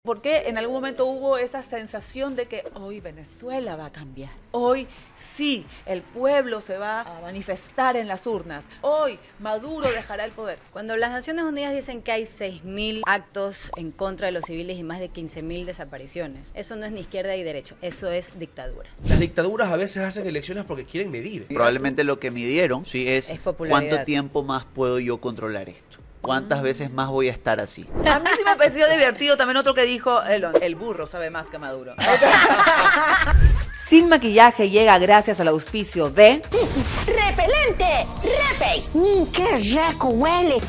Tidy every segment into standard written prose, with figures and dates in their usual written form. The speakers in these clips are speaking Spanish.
¿Por qué en algún momento hubo esa sensación de que hoy Venezuela va a cambiar? Hoy sí, el pueblo se va a manifestar en las urnas. Hoy Maduro dejará el poder. Cuando las Naciones Unidas dicen que hay 6.000 actos en contra de los civiles y más de 15.000 desapariciones, eso no es ni izquierda ni derecha, eso es dictadura. Las dictaduras a veces hacen elecciones porque quieren medir. Probablemente lo que midieron sí es popularidad. cuánto tiempo más puedo yo controlar esto. ¿Cuántas veces más voy a estar así? A mí sí me pareció divertido también otro que dijo, el burro sabe más que Maduro. Sin Maquillaje llega gracias al auspicio de... ¡Repelente! ¡Repex! ¡Qué rico huele!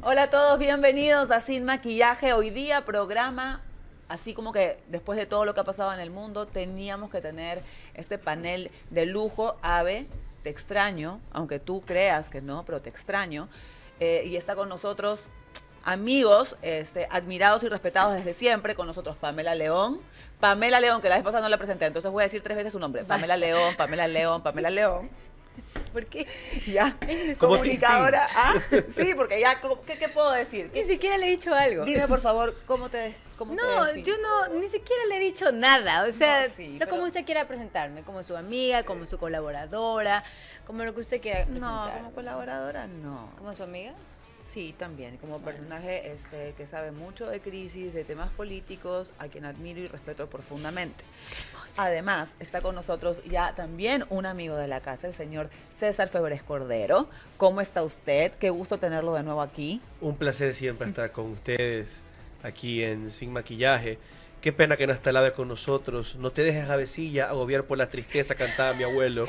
Hola a todos, bienvenidos a Sin Maquillaje. Hoy día programa, así como que después de todo lo que ha pasado en el mundo, teníamos que tener este panel de lujo. Ave, te extraño, aunque tú creas que no, pero te extraño. Y está con nosotros amigos, admirados y respetados desde siempre, con nosotros Pamela León. Pamela León, que la vez pasada no la presenté, entonces voy a decir 3 veces su nombre. Pamela León, Pamela León, Pamela León. ¿Por qué? Ya, Como comunicadora. Sí, porque ya, ¿qué puedo decir? Ni siquiera le he dicho algo. Dime, por favor, ¿cómo te No, defines? yo no, ni siquiera le he dicho nada. O sea, No, sí, no pero- como usted quiera presentarme, como su amiga, como su colaboradora, como lo que usted quiera No, presentar. como colaboradora, no. ¿Como su amiga? Sí, también, como personaje que sabe mucho de crisis, de temas políticos, a quien admiro y respeto profundamente. Además, está con nosotros ya también un amigo de la casa, el señor César Febres Cordero. ¿Cómo está usted? Qué gusto tenerlo de nuevo aquí. Un placer siempre estar con ustedes aquí en Sin Maquillaje. Qué pena que no está al lado con nosotros. No te dejes, Avecilla, agobiar por la tristeza, cantaba mi abuelo.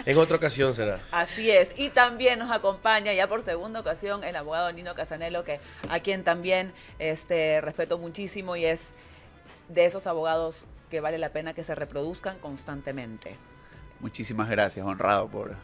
En otra ocasión será. Así es. Y también nos acompaña ya por segunda ocasión el abogado Nino Casanello, a quien también respeto muchísimo y es de esos abogados que vale la pena que se reproduzcan constantemente. Muchísimas gracias, honrado por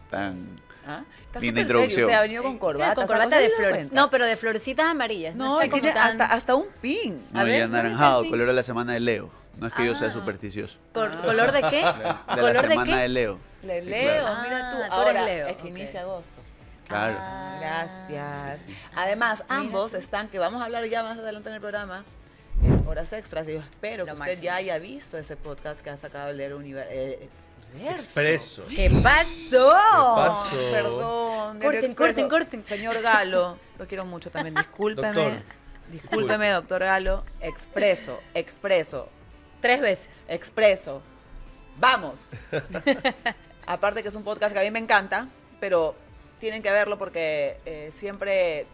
tan ¿Ah? Está linda súper introducción. serio. Usted ha venido con corbata. Mira, con ¿se ha corbata de dado flores. cuenta? No, pero de florecitas amarillas. No, está y como tiene tan- hasta un pin. No, A ver, y ¿dónde anaranjado, está el color de la semana de Leo. No es que yo sea Ah. supersticioso. ¿Color de qué? De la ¿Color de semana qué? de Leo. Le Sí, leo, claro. mira tú. Ah, tú eres Ahora Leo, es que ok. inicia agosto. Claro. Ah, Gracias. Sí, sí. Además, Mira ambos tú. están, que vamos a hablar ya más adelante en el programa, en horas extras. Y yo espero que Lo usted máximo. ya haya visto ese podcast que ha sacado el Leer Universo. Expreso. ¿Qué pasó? pasó? Perdón. Diario Corten, Expreso. corten. Señor Galo, lo quiero mucho también. Discúlpeme. Doctor. Discúlpeme, doctor Galo. Expreso. 3 veces. Expreso. Vamos. Aparte que es un podcast que a mí me encanta, pero tienen que verlo porque siempre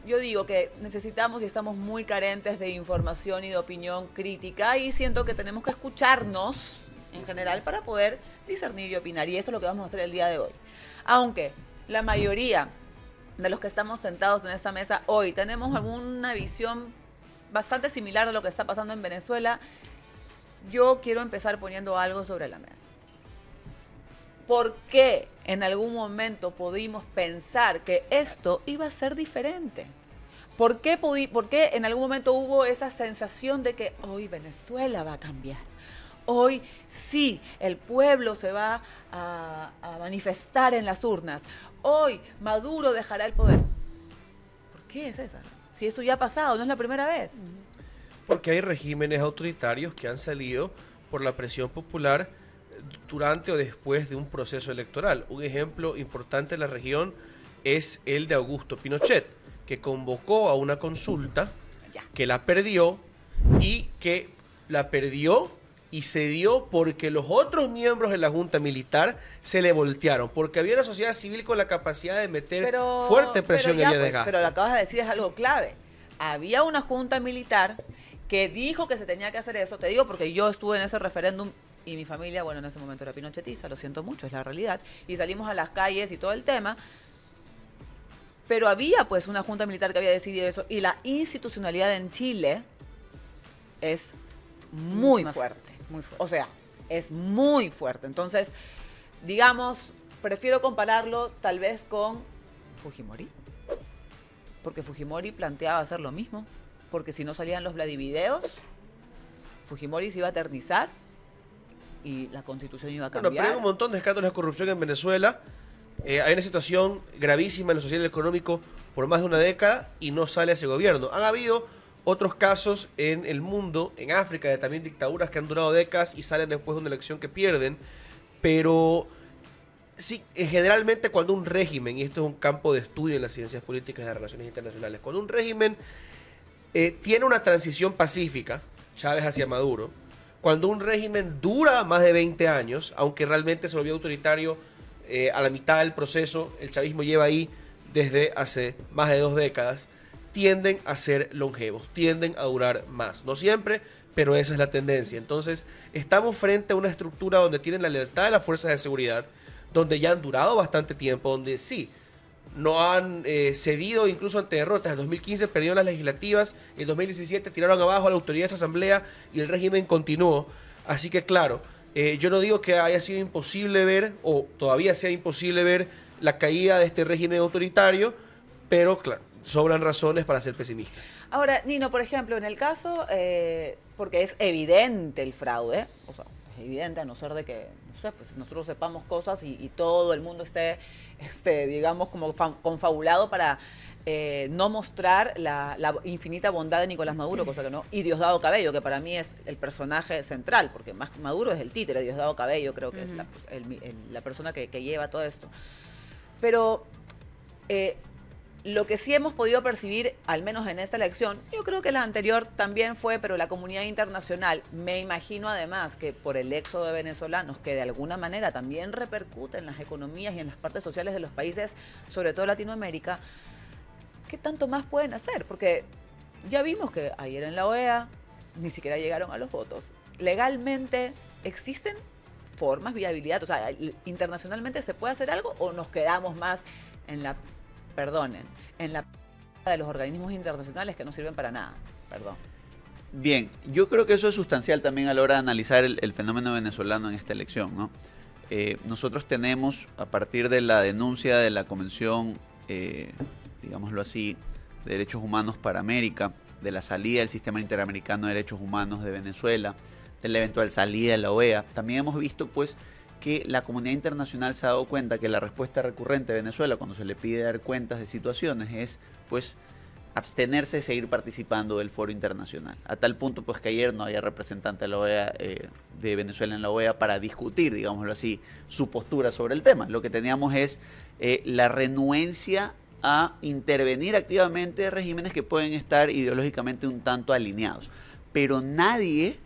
yo digo que necesitamos y estamos muy carentes de información y de opinión crítica y siento que tenemos que escucharnos en general para poder discernir y opinar. Y esto es lo que vamos a hacer el día de hoy. Aunque la mayoría de los que estamos sentados en esta mesa hoy tenemos alguna visión bastante similar de lo que está pasando en Venezuela, yo quiero empezar poniendo algo sobre la mesa. ¿Por qué en algún momento pudimos pensar que esto iba a ser diferente? ¿Por qué en algún momento hubo esa sensación de que hoy Venezuela va a cambiar? Hoy sí, el pueblo se va a manifestar en las urnas. Hoy Maduro dejará el poder. ¿Por qué, César? Si eso ya ha pasado, no es la primera vez. Porque hay regímenes autoritarios que han salido por la presión popular durante o después de un proceso electoral. Un ejemplo importante en la región es el de Augusto Pinochet, que convocó a una consulta, Ya. que la perdió y que la perdió y se dio porque los otros miembros de la Junta Militar se le voltearon, porque había una sociedad civil con la capacidad de meter fuerte presión ya, en el pues, desgaste. pero lo acabas de decir es algo clave. Había una junta militar que dijo que se tenía que hacer eso. Te digo porque yo estuve en ese referéndum y mi familia, bueno, en ese momento era pinochetista, lo siento mucho, es la realidad. Y salimos a las calles y todo el tema. Pero había pues una junta militar que había decidido eso y la institucionalidad en Chile es muy Más fuerte. Muy fuerte. O sea, es muy fuerte. Entonces, digamos, prefiero compararlo tal vez con Fujimori. Porque Fujimori planteaba hacer lo mismo. Porque si no salían los Vladivideos, Fujimori se iba a eternizar y la constitución iba a Bueno, cambiar. pero hay un montón de escándalos de corrupción en Venezuela hay una situación gravísima en lo social y económico por más de una década y no sale ese gobierno. Han habido otros casos en el mundo, en África, de también dictaduras que han durado décadas y salen después de una elección que pierden, pero sí, generalmente cuando un régimen, y esto es un campo de estudio en las ciencias políticas de relaciones internacionales, cuando un régimen tiene una transición pacífica, Chávez hacia Maduro, cuando un régimen dura más de 20 años, aunque realmente se volvió autoritario a la mitad del proceso, el chavismo lleva ahí desde hace más de 2 décadas, tienden a ser longevos, tienden a durar más. No siempre, pero esa es la tendencia. Entonces, estamos frente a una estructura donde tienen la lealtad de las fuerzas de seguridad, donde ya han durado bastante tiempo, donde sí, no han cedido incluso ante derrotas. En 2015 perdieron las legislativas, en 2017 tiraron abajo a la autoridad de esa asamblea y el régimen continuó. Así que claro, yo no digo que haya sido imposible ver, o todavía sea imposible ver, la caída de este régimen autoritario, pero claro, sobran razones para ser pesimistas. Ahora, Nino, por ejemplo, en el caso, porque es evidente el fraude, o sea, es evidente a no ser de que, no sé, pues nosotros sepamos cosas y todo el mundo esté, digamos, como confabulado para no mostrar la infinita bondad de Nicolás Maduro, cosa que no, y Diosdado Cabello, que para mí es el personaje central, porque más que Maduro es el títere, Diosdado Cabello creo que es la persona que lleva todo esto. Pero lo que sí hemos podido percibir, al menos en esta elección, yo creo que la anterior también fue, pero la comunidad internacional, me imagino además que por el éxodo de venezolanos, que de alguna manera también repercute en las economías y en las partes sociales de los países, sobre todo Latinoamérica, ¿qué tanto más pueden hacer? Porque ya vimos que ayer en la OEA ni siquiera llegaron a los votos. Legalmente, ¿existen formas, viabilidad? O sea, ¿internacionalmente se puede hacer algo o nos quedamos más en la, en la de los organismos internacionales que no sirven para nada? Perdón. Bien, yo creo que eso es sustancial también a la hora de analizar el fenómeno venezolano en esta elección, ¿no? Nosotros tenemos, a partir de la denuncia de la Convención, digámoslo así, de Derechos Humanos para América, de la salida del Sistema Interamericano de Derechos Humanos de Venezuela, de la eventual salida de la OEA, también hemos visto pues que la comunidad internacional se ha dado cuenta que la respuesta recurrente de Venezuela cuando se le pide dar cuentas de situaciones es pues abstenerse de seguir participando del foro internacional. A tal punto pues que ayer no había representante de la OEA, de Venezuela en la OEA para discutir, digámoslo así, su postura sobre el tema. Lo que teníamos es la renuencia a intervenir activamente de regímenes que pueden estar ideológicamente un tanto alineados. Pero nadie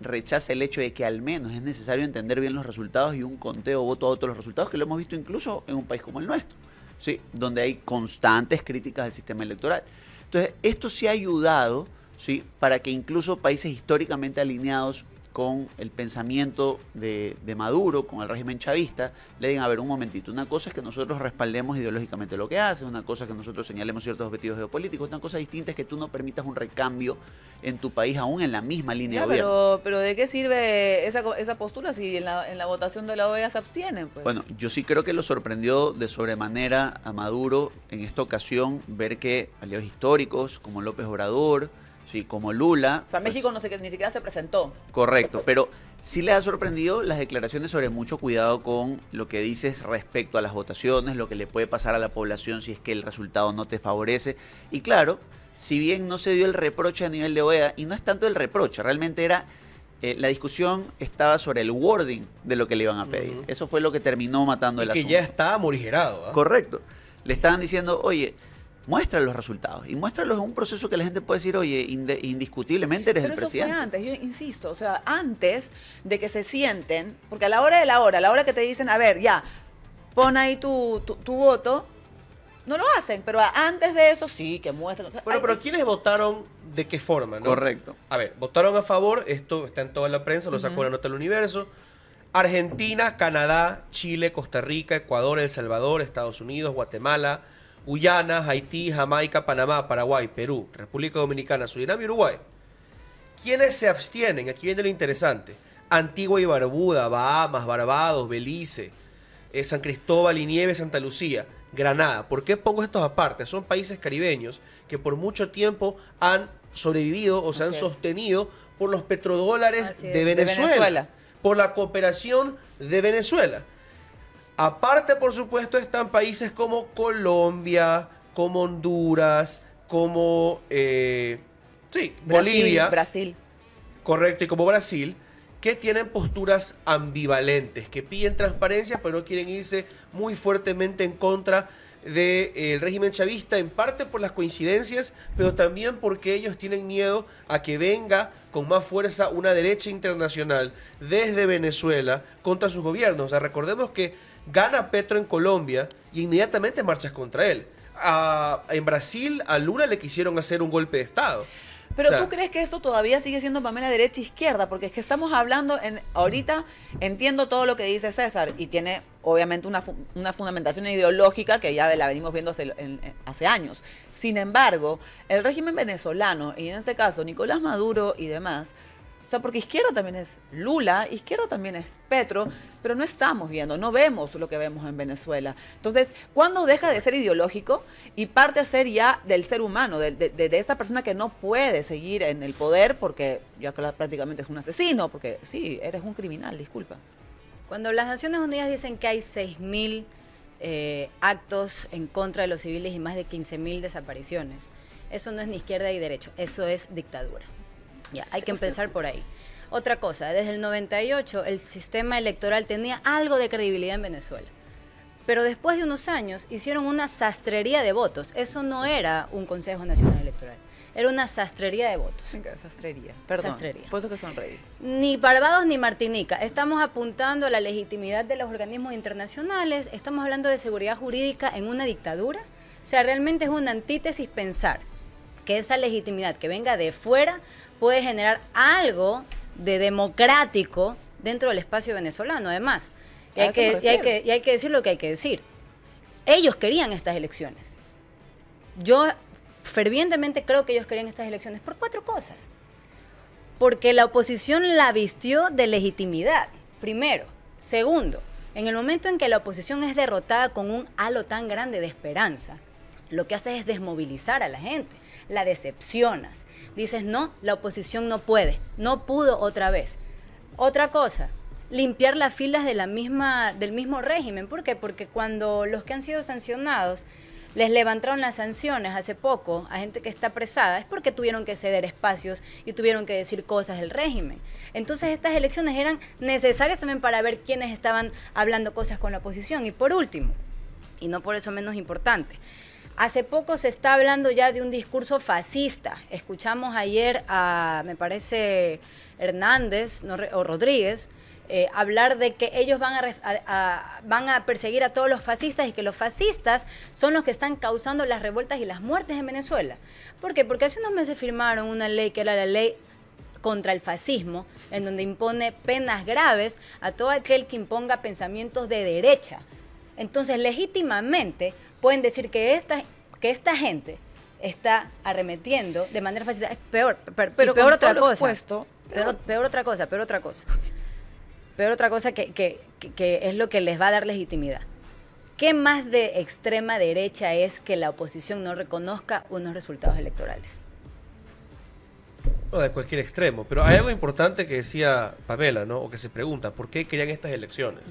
rechaza el hecho de que al menos es necesario entender bien los resultados y un conteo voto a voto de los resultados, que lo hemos visto incluso en un país como el nuestro, ¿sí? Donde hay constantes críticas al sistema electoral. Entonces, esto sí ha ayudado, ¿sí?, para que incluso países históricamente alineados con el pensamiento de Maduro, con el régimen chavista, le digan, a ver, un momentito, una cosa es que nosotros respaldemos ideológicamente lo que hace, una cosa es que nosotros señalemos ciertos objetivos geopolíticos, una cosa distinta es que tú no permitas un recambio en tu país, aún en la misma línea de gobierno. Pero ¿de qué sirve esa postura si en la votación de la OEA se abstienen? Pues? Bueno, yo sí creo que lo sorprendió de sobremanera a Maduro en esta ocasión ver que aliados históricos como López Obrador, sí, como Lula. O sea, México ni siquiera se presentó. Correcto, pero sí le ha sorprendido las declaraciones sobre mucho cuidado con lo que dices respecto a las votaciones, lo que le puede pasar a la población si es que el resultado no te favorece. Y claro, si bien no se dio el reproche a nivel de OEA, y no es tanto el reproche, realmente era, la discusión estaba sobre el wording de lo que le iban a pedir. Eso fue lo que terminó matando el asunto. Que ya estaba morigerado. Correcto. Le estaban diciendo, oye, muestra los resultados y muéstralos en un proceso que la gente puede decir, oye, indiscutiblemente eres el presidente. Pero eso fue antes, yo insisto, o sea, antes de que se sienten, porque a la hora de la hora, a la hora que te dicen, a ver, ya, pon ahí tu voto, no lo hacen, pero antes de eso sí, que muestran. O sea, bueno, pero ¿quiénes votaron de qué forma, no? Correcto. A ver, votaron a favor, esto está en toda la prensa, lo sacó la nota del Universo. Argentina, Canadá, Chile, Costa Rica, Ecuador, El Salvador, Estados Unidos, Guatemala, Guyana, Haití, Jamaica, Panamá, Paraguay, Perú, República Dominicana, Surinam y Uruguay. ¿Quiénes se abstienen? Aquí viene lo interesante. Antigua y Barbuda, Bahamas, Barbados, Belice, San Cristóbal y Nieves, Santa Lucía, Granada. ¿Por qué pongo estos aparte? Son países caribeños que por mucho tiempo han sobrevivido o se han sostenido por los petrodólares de Venezuela, por la cooperación de Venezuela. Aparte, por supuesto, están países como Colombia, como Honduras, como Bolivia. Brasil. Correcto, y como Brasil, que tienen posturas ambivalentes, que piden transparencia, pero no quieren irse muy fuertemente en contra del régimen chavista, en parte por las coincidencias, pero también porque ellos tienen miedo a que venga con más fuerza una derecha internacional desde Venezuela contra sus gobiernos. O sea, recordemos que gana Petro en Colombia y inmediatamente marchas contra él. En Brasil a Lula le quisieron hacer un golpe de Estado. Pero O sea, ¿tú crees que esto todavía sigue siendo, Pamela, derecha-izquierda? Porque es que estamos hablando, ahorita entiendo todo lo que dice César y tiene obviamente una fundamentación ideológica que ya la venimos viendo hace años. Sin embargo, el régimen venezolano, y en este caso Nicolás Maduro y demás, o sea, porque izquierda también es Lula, izquierda también es Petro, pero no estamos viendo, no vemos lo que vemos en Venezuela. Entonces, ¿cuándo deja de ser ideológico y parte a ser ya del ser humano, de esta persona que no puede seguir en el poder porque ya prácticamente es un asesino, porque sí, eres un criminal, disculpa? Cuando las Naciones Unidas dicen que hay 6.000 actos en contra de los civiles y más de 15.000 desapariciones, eso no es ni izquierda ni derecha, eso es dictadura. Ya, hay que empezar por ahí. Otra cosa, desde el 98 el sistema electoral tenía algo de credibilidad en Venezuela. Pero después de unos años hicieron una sastrería de votos. Eso no era un Consejo Nacional Electoral, era una sastrería de votos. Sastrería, perdón. Sastrería. Por eso que sonreí. Ni Barbados ni Martinica. Estamos apuntando a la legitimidad de los organismos internacionales. Estamos hablando de seguridad jurídica en una dictadura. O sea, realmente es una antítesis pensar que esa legitimidad que venga de fuera puede generar algo de democrático dentro del espacio venezolano, además. Y hay que decir lo que hay que decir. Ellos querían estas elecciones. Yo fervientemente creo que ellos querían estas elecciones por 4 cosas. Porque la oposición la vistió de legitimidad, primero. Segundo, en el momento en que la oposición es derrotada con un halo tan grande de esperanza, lo que hace es desmovilizar a la gente, la decepcionas. Dices, no, la oposición no puede, no pudo otra vez. Otra cosa, limpiar las filas del mismo régimen. ¿Por qué? Porque cuando los que han sido sancionados les levantaron las sanciones hace poco a gente que está apresada, es porque tuvieron que ceder espacios y tuvieron que decir cosas del régimen. Entonces estas elecciones eran necesarias también para ver quiénes estaban hablando cosas con la oposición. Y por último, y no por eso menos importante, hace poco se está hablando ya de un discurso fascista. Escuchamos ayer a, me parece, Hernández o Rodríguez, hablar de que ellos van a perseguir a todos los fascistas y que los fascistas son los que están causando las revueltas y las muertes en Venezuela. ¿Por qué? Porque hace unos meses firmaron una ley que era la ley contra el fascismo, en donde impone penas graves a todo aquel que imponga pensamientos de derecha. Entonces, legítimamente, pueden decir que esta gente está arremetiendo de manera fascista. Es peor, pero peor otra cosa. Peor otra cosa que es lo que les va a dar legitimidad. ¿Qué más de extrema derecha es que la oposición no reconozca unos resultados electorales? No, de cualquier extremo. Pero hay algo importante que decía Pamela, ¿no? O que se pregunta, ¿por qué querían estas elecciones?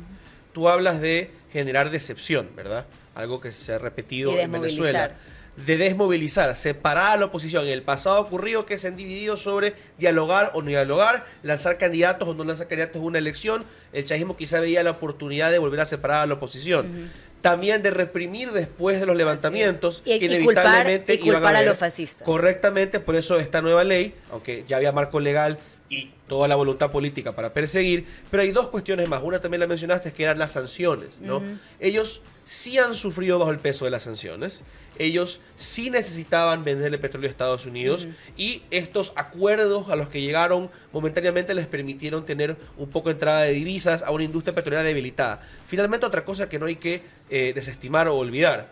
Tú hablas de generar decepción, ¿verdad? Algo que se ha repetido en Venezuela. De desmovilizar, separar a la oposición. En el pasado ha ocurrido que se han dividido sobre dialogar o no dialogar, lanzar candidatos o no lanzar candidatos en una elección. El chavismo quizá veía la oportunidad de volver a separar a la oposición. También de reprimir después de los levantamientos, que inevitablemente iban a los fascistas. Correctamente, por eso esta nueva ley, aunque ya había marco legal y toda la voluntad política para perseguir, pero hay 2 cuestiones más. Una también la mencionaste, que eran las sanciones, ¿no? Ellos sí han sufrido bajo el peso de las sanciones. Ellos sí necesitaban venderle petróleo a Estados Unidos y estos acuerdos a los que llegaron momentáneamente les permitieron tener un poco de entrada de divisas a una industria petrolera debilitada. Finalmente, otra cosa que no hay que desestimar o olvidar.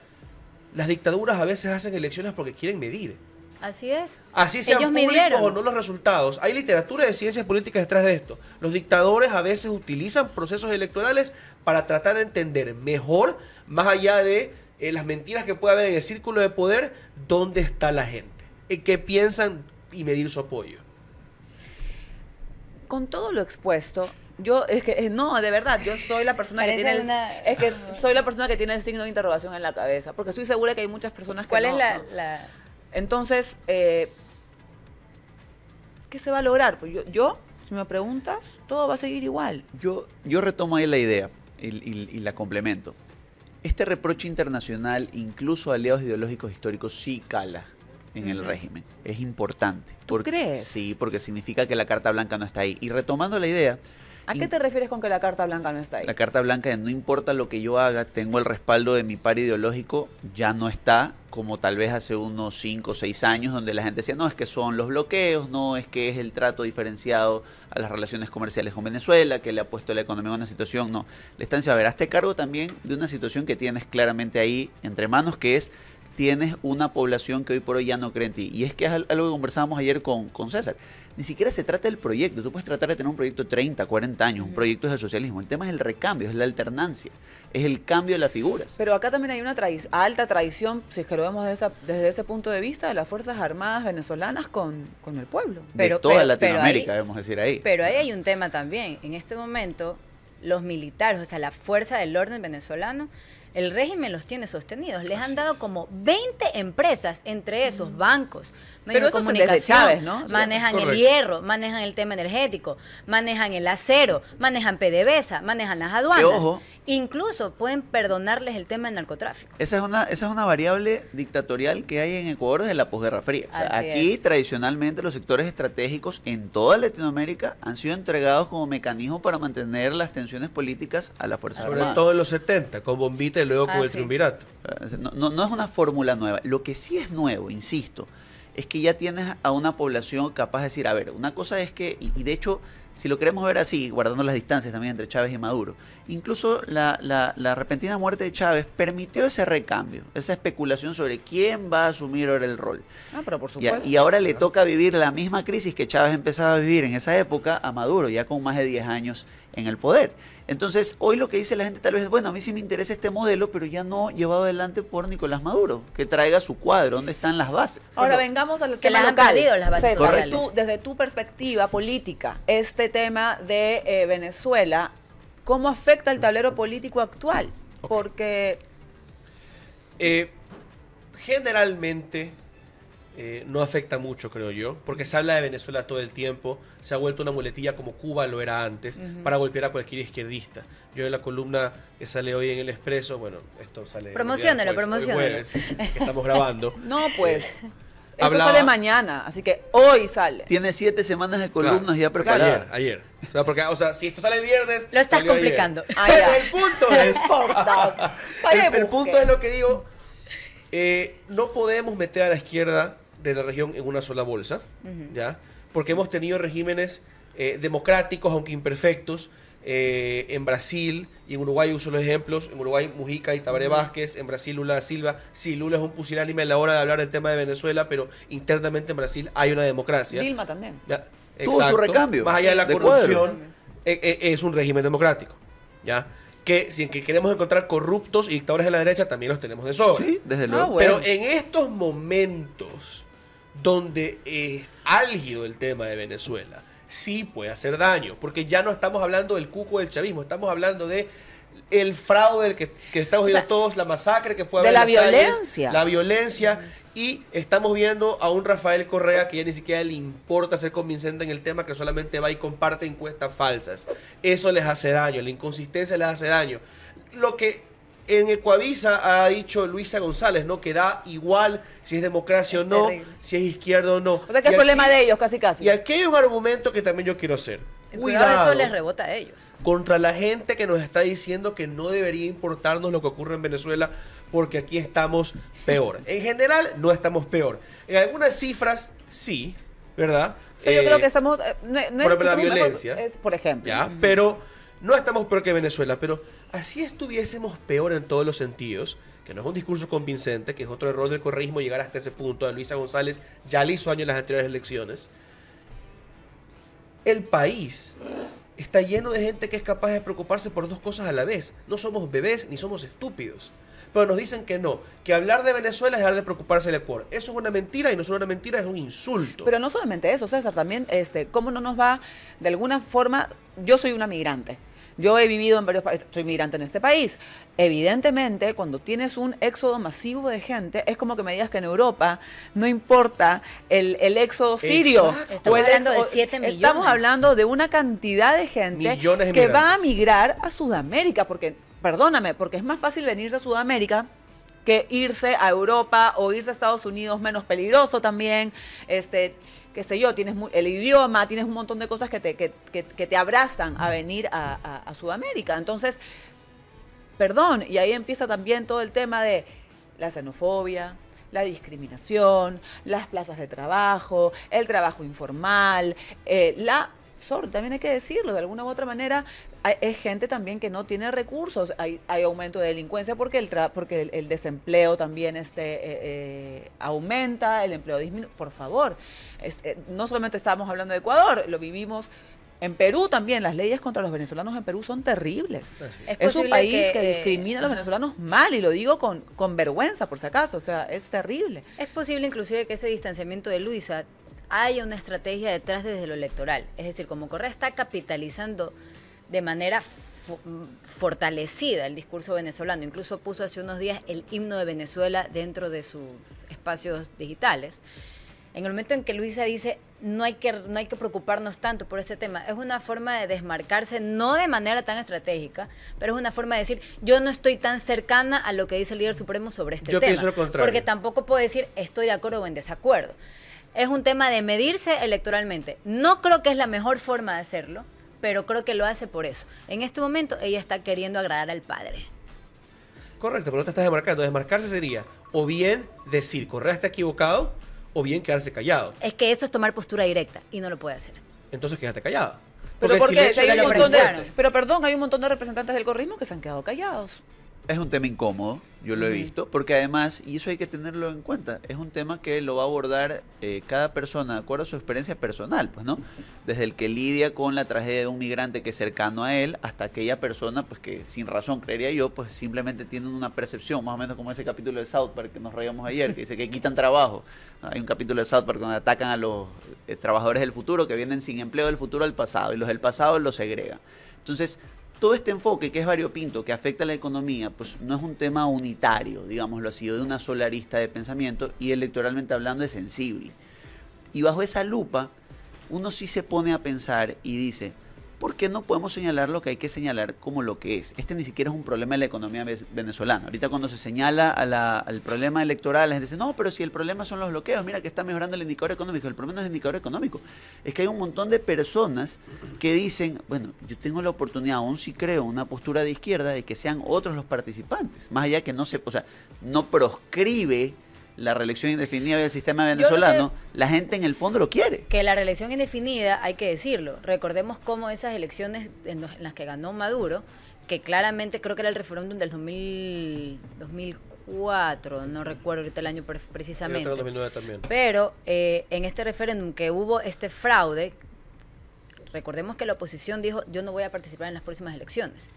Las dictaduras a veces hacen elecciones porque quieren medir. Así es. Así sean públicos o no los resultados. Hay literatura de ciencias políticas detrás de esto. Los dictadores a veces utilizan procesos electorales para tratar de entender mejor, más allá de las mentiras que puede haber en el círculo de poder, dónde está la gente, en qué piensan y medir su apoyo. Con todo lo expuesto, es que no, de verdad, yo soy la persona que Parece tiene una- es que soy la persona que tiene el signo de interrogación en la cabeza, porque estoy segura que hay muchas personas que ¿Cuál es no. la... Entonces, ¿qué se va a lograr? Pues yo, si me preguntas, todo va a seguir igual. Yo retomo ahí la idea y la complemento. Este reproche internacional, incluso a aliados ideológicos históricos, sí cala en el régimen. Es importante. ¿Tú crees? Sí, porque significa que la Carta Blanca no está ahí. Y retomando la idea, ¿A qué te refieres con que la Carta Blanca no está ahí? la Carta Blanca de no importa lo que yo haga, tengo el respaldo de mi par ideológico, ya no está como tal vez hace unos 5 o 6 años, donde la gente decía, no, es que son los bloqueos, no, es que es el trato diferenciado a las relaciones comerciales con Venezuela, que le ha puesto la economía en una situación, no. Le están diciendo, a ver, hazte cargo también de una situación que tienes claramente ahí entre manos, que es, tienes una población que hoy por hoy ya no cree en ti. Y es que es algo que conversábamos ayer con César. Ni siquiera se trata del proyecto. Tú puedes tratar de tener un proyecto de 30, 40 años, un proyecto es el socialismo. El tema es el recambio, es la alternancia, es el cambio de las figuras. Pero acá también hay una alta traición, si es que lo vemos desde ese punto de vista, de las Fuerzas Armadas venezolanas con el pueblo. De toda Latinoamérica, debemos decir ahí. Pero ahí hay un tema también. En este momento, los militares, o sea, la fuerza del orden venezolano, el régimen los tiene sostenidos. Les han dado como 20 empresas, entre esos bancos, medios de eso desde comunicación, Chávez, ¿no? Eso manejan es el correcto. hierro, manejan el tema energético, manejan el acero, manejan PDVSA, manejan las aduanas. ojo. Incluso pueden perdonarles el tema del narcotráfico. Esa es una variable dictatorial que hay en Ecuador desde la posguerra fría. O sea, Así aquí es. tradicionalmente los sectores estratégicos en toda Latinoamérica han sido entregados como mecanismo para mantener las tensiones políticas a las Fuerzas Sobre Armadas. todo en los 70, con Bombita y luego con Ah, el sí. Triunvirato. No es una fórmula nueva. Lo que sí es nuevo, insisto, es que ya tienes a una población capaz de decir, a ver, una cosa es que, y de hecho, si lo queremos ver así, guardando las distancias también entre Chávez y Maduro, incluso la repentina muerte de Chávez permitió ese recambio, esa especulación sobre quién va a asumir ahora el rol. Ah, pero por Ya, supuesto. y ahora le toca vivir la misma crisis que Chávez empezaba a vivir en esa época a Maduro, ya con más de 10 años en el poder. Entonces, hoy lo que dice la gente tal vez es, bueno, a mí sí me interesa este modelo, pero ya no llevado adelante por Nicolás Maduro, que traiga su cuadro, ¿dónde están las bases? Ahora vengamos al Que tema las han local. perdido las bases César, sociales. desde tu perspectiva política, este tema de Venezuela, ¿cómo afecta el tablero político actual? Ok. Porque Generalmente no afecta mucho, creo yo, porque se habla de Venezuela todo el tiempo, se ha vuelto una muletilla como Cuba lo era antes, para golpear a cualquier izquierdista. Yo en la columna que sale hoy en El Expreso, bueno, esto sale... Promociónelo, hoy promociónelo. jueves, que estamos grabando. no, pues, esto Hablaba- sale mañana, así que hoy sale. Tiene 7 semanas de columnas Claro, ya preparadas. Ayer. O sea, porque, si esto sale el viernes... Lo estás salió ayer. complicando. Ah, Pero ya. el punto es... No importa. Vaya y el busque. punto es lo que digo, no podemos meter a la izquierda de la región en una sola bolsa, ¿ya? Porque hemos tenido regímenes democráticos, aunque imperfectos, en Brasil y en Uruguay uso los ejemplos, en Uruguay Mujica y Tabaré Vázquez, en Brasil Lula da Silva. Sí, Lula es un pusilánime a la hora de hablar del tema de Venezuela, pero internamente en Brasil hay una democracia. Dilma también. ¿Ya? Tuvo su Exacto. recambio Más allá de la de corrupción, es un régimen democrático, ¿ya? Que si que queremos encontrar corruptos y dictadores de la derecha, también los tenemos de sobra. Sí, desde luego. bueno. Pero en estos momentos donde es álgido el tema de Venezuela, sí puede hacer daño, porque ya no estamos hablando del cuco del chavismo, estamos hablando de el fraude del que estamos viendo todos, la masacre que puede de haber la en las calles, violencia. la violencia, y estamos viendo a un Rafael Correa que ya ni siquiera le importa ser convincente en el tema, que solamente va y comparte encuestas falsas. Eso les hace daño, la inconsistencia les hace daño. Lo que en Ecuavisa ha dicho Luisa González, ¿no? Que da igual si es democracia o Es no, terrible. si es izquierda o no. O sea que es Y problema aquí- de ellos, casi casi. Y aquí hay un argumento que también yo quiero hacer. Cuidado, eso les rebota a ellos. Contra la gente que nos está diciendo que no debería importarnos lo que ocurre en Venezuela porque aquí estamos peor. En general, no estamos peor. En algunas cifras, sí, ¿verdad? O sea, yo creo que estamos... no es por ejemplo, la estamos mejor, violencia. por ejemplo. ¿Ya? Pero no estamos peor que Venezuela. Pero así estuviésemos peor en todos los sentidos, que no es un discurso convincente, que es otro error del correísmo llegar hasta ese punto. A Luisa González ya le hizo año en las anteriores elecciones. El país está lleno de gente que es capaz de preocuparse por dos cosas a la vez. No somos bebés ni somos estúpidos. pero nos dicen que no, que hablar de Venezuela es dejar de preocuparse del Ecuador. Eso es una mentira y no solo una mentira, es un insulto. Pero no solamente eso, César, también, ¿cómo no nos va, de alguna forma, yo soy una migrante. Yo he vivido en varios países, soy migrante en este país. Evidentemente, cuando tienes un éxodo masivo de gente, es como que me digas que en Europa no importa el éxodo sirio. Exacto. Estamos o el hablando de éxodo- 7 millones. Estamos hablando de una cantidad de gente Millones de que va a migrantes. migrar a Sudamérica, porque, perdóname, porque es más fácil venirse a Sudamérica que irse a Europa o irse a Estados Unidos, menos peligroso también, qué sé yo, tienes el idioma, tienes un montón de cosas que te abrazan a venir a Sudamérica. Entonces, perdón, y ahí empieza también todo el tema de la xenofobia, la discriminación, las plazas de trabajo, el trabajo informal, también hay que decirlo, de alguna u otra manera, es gente también que no tiene recursos, hay aumento de delincuencia porque el desempleo también aumenta, el empleo disminuye. Por favor, no solamente estábamos hablando de Ecuador, lo vivimos en Perú también. Las leyes contra los venezolanos en Perú son terribles. Así. Es un posible país que discrimina a los venezolanos mal, y lo digo con vergüenza, por si acaso, o sea, es terrible. Es posible inclusive que ese distanciamiento de Luisa haya una estrategia detrás desde lo electoral. Es decir, como Correa está capitalizando de manera fortalecida el discurso venezolano, incluso puso hace unos días el himno de Venezuela dentro de sus espacios digitales. En el momento en que Luisa dice no hay que preocuparnos tanto por este tema, es una forma de desmarcarse, no de manera tan estratégica, pero es una forma de decir yo no estoy tan cercana a lo que dice el líder supremo sobre este Yo tema. pienso lo contrario. Porque tampoco puedo decir estoy de acuerdo o en desacuerdo. Es un tema de medirse electoralmente. No creo que es la mejor forma de hacerlo, pero creo que lo hace por eso. En este momento ella está queriendo agradar al padre. Correcto, pero no te estás desmarcando. Desmarcarse sería o bien decir Correa está equivocado o bien quedarse callado. Es que eso es tomar postura directa y no lo puede hacer. Entonces quédate callado. Pero el porque silencio hay se un lo montón preguntaron. pero perdón, hay un montón de representantes del correísmo que se han quedado callados. Es un tema incómodo, yo lo he visto, porque además, y eso hay que tenerlo en cuenta, es un tema que lo va a abordar cada persona de acuerdo a su experiencia personal, pues, ¿no? Desde el que lidia con la tragedia de un migrante que es cercano a él, hasta aquella persona, pues, que sin razón, creería yo, pues, simplemente tienen una percepción, más o menos como ese capítulo de South Park que nos reíamos ayer, que dice que quitan trabajo. Hay un capítulo de South Park donde atacan a los trabajadores del futuro que vienen sin empleo del futuro al pasado, y los del pasado los segregan. Entonces, todo este enfoque que es variopinto, que afecta a la economía, pues no es un tema unitario, digámoslo así, o de una sola arista de pensamiento, y electoralmente hablando es sensible. Y bajo esa lupa, uno sí se pone a pensar y dice, ¿por qué no podemos señalar lo que hay que señalar como lo que es? Este ni siquiera es un problema de la economía venezolana. Ahorita cuando se señala al problema electoral, la gente dice, no, pero si el problema son los bloqueos, mira que está mejorando el indicador económico. El problema no es el indicador económico. Es que hay un montón de personas que dicen, bueno, yo tengo la oportunidad, aún si creo una postura de izquierda, de que sean otros los participantes. Más allá que no se, o sea, no proscribe la reelección indefinida del sistema venezolano, la gente en el fondo lo quiere. Que la reelección indefinida, hay que decirlo, recordemos cómo esas elecciones en las que ganó Maduro, que claramente creo que era el referéndum del 2004, no recuerdo ahorita el año precisamente. Yo creo 2009 también. Pero en este referéndum que hubo este fraude, recordemos que la oposición dijo, yo no voy a participar en las próximas elecciones.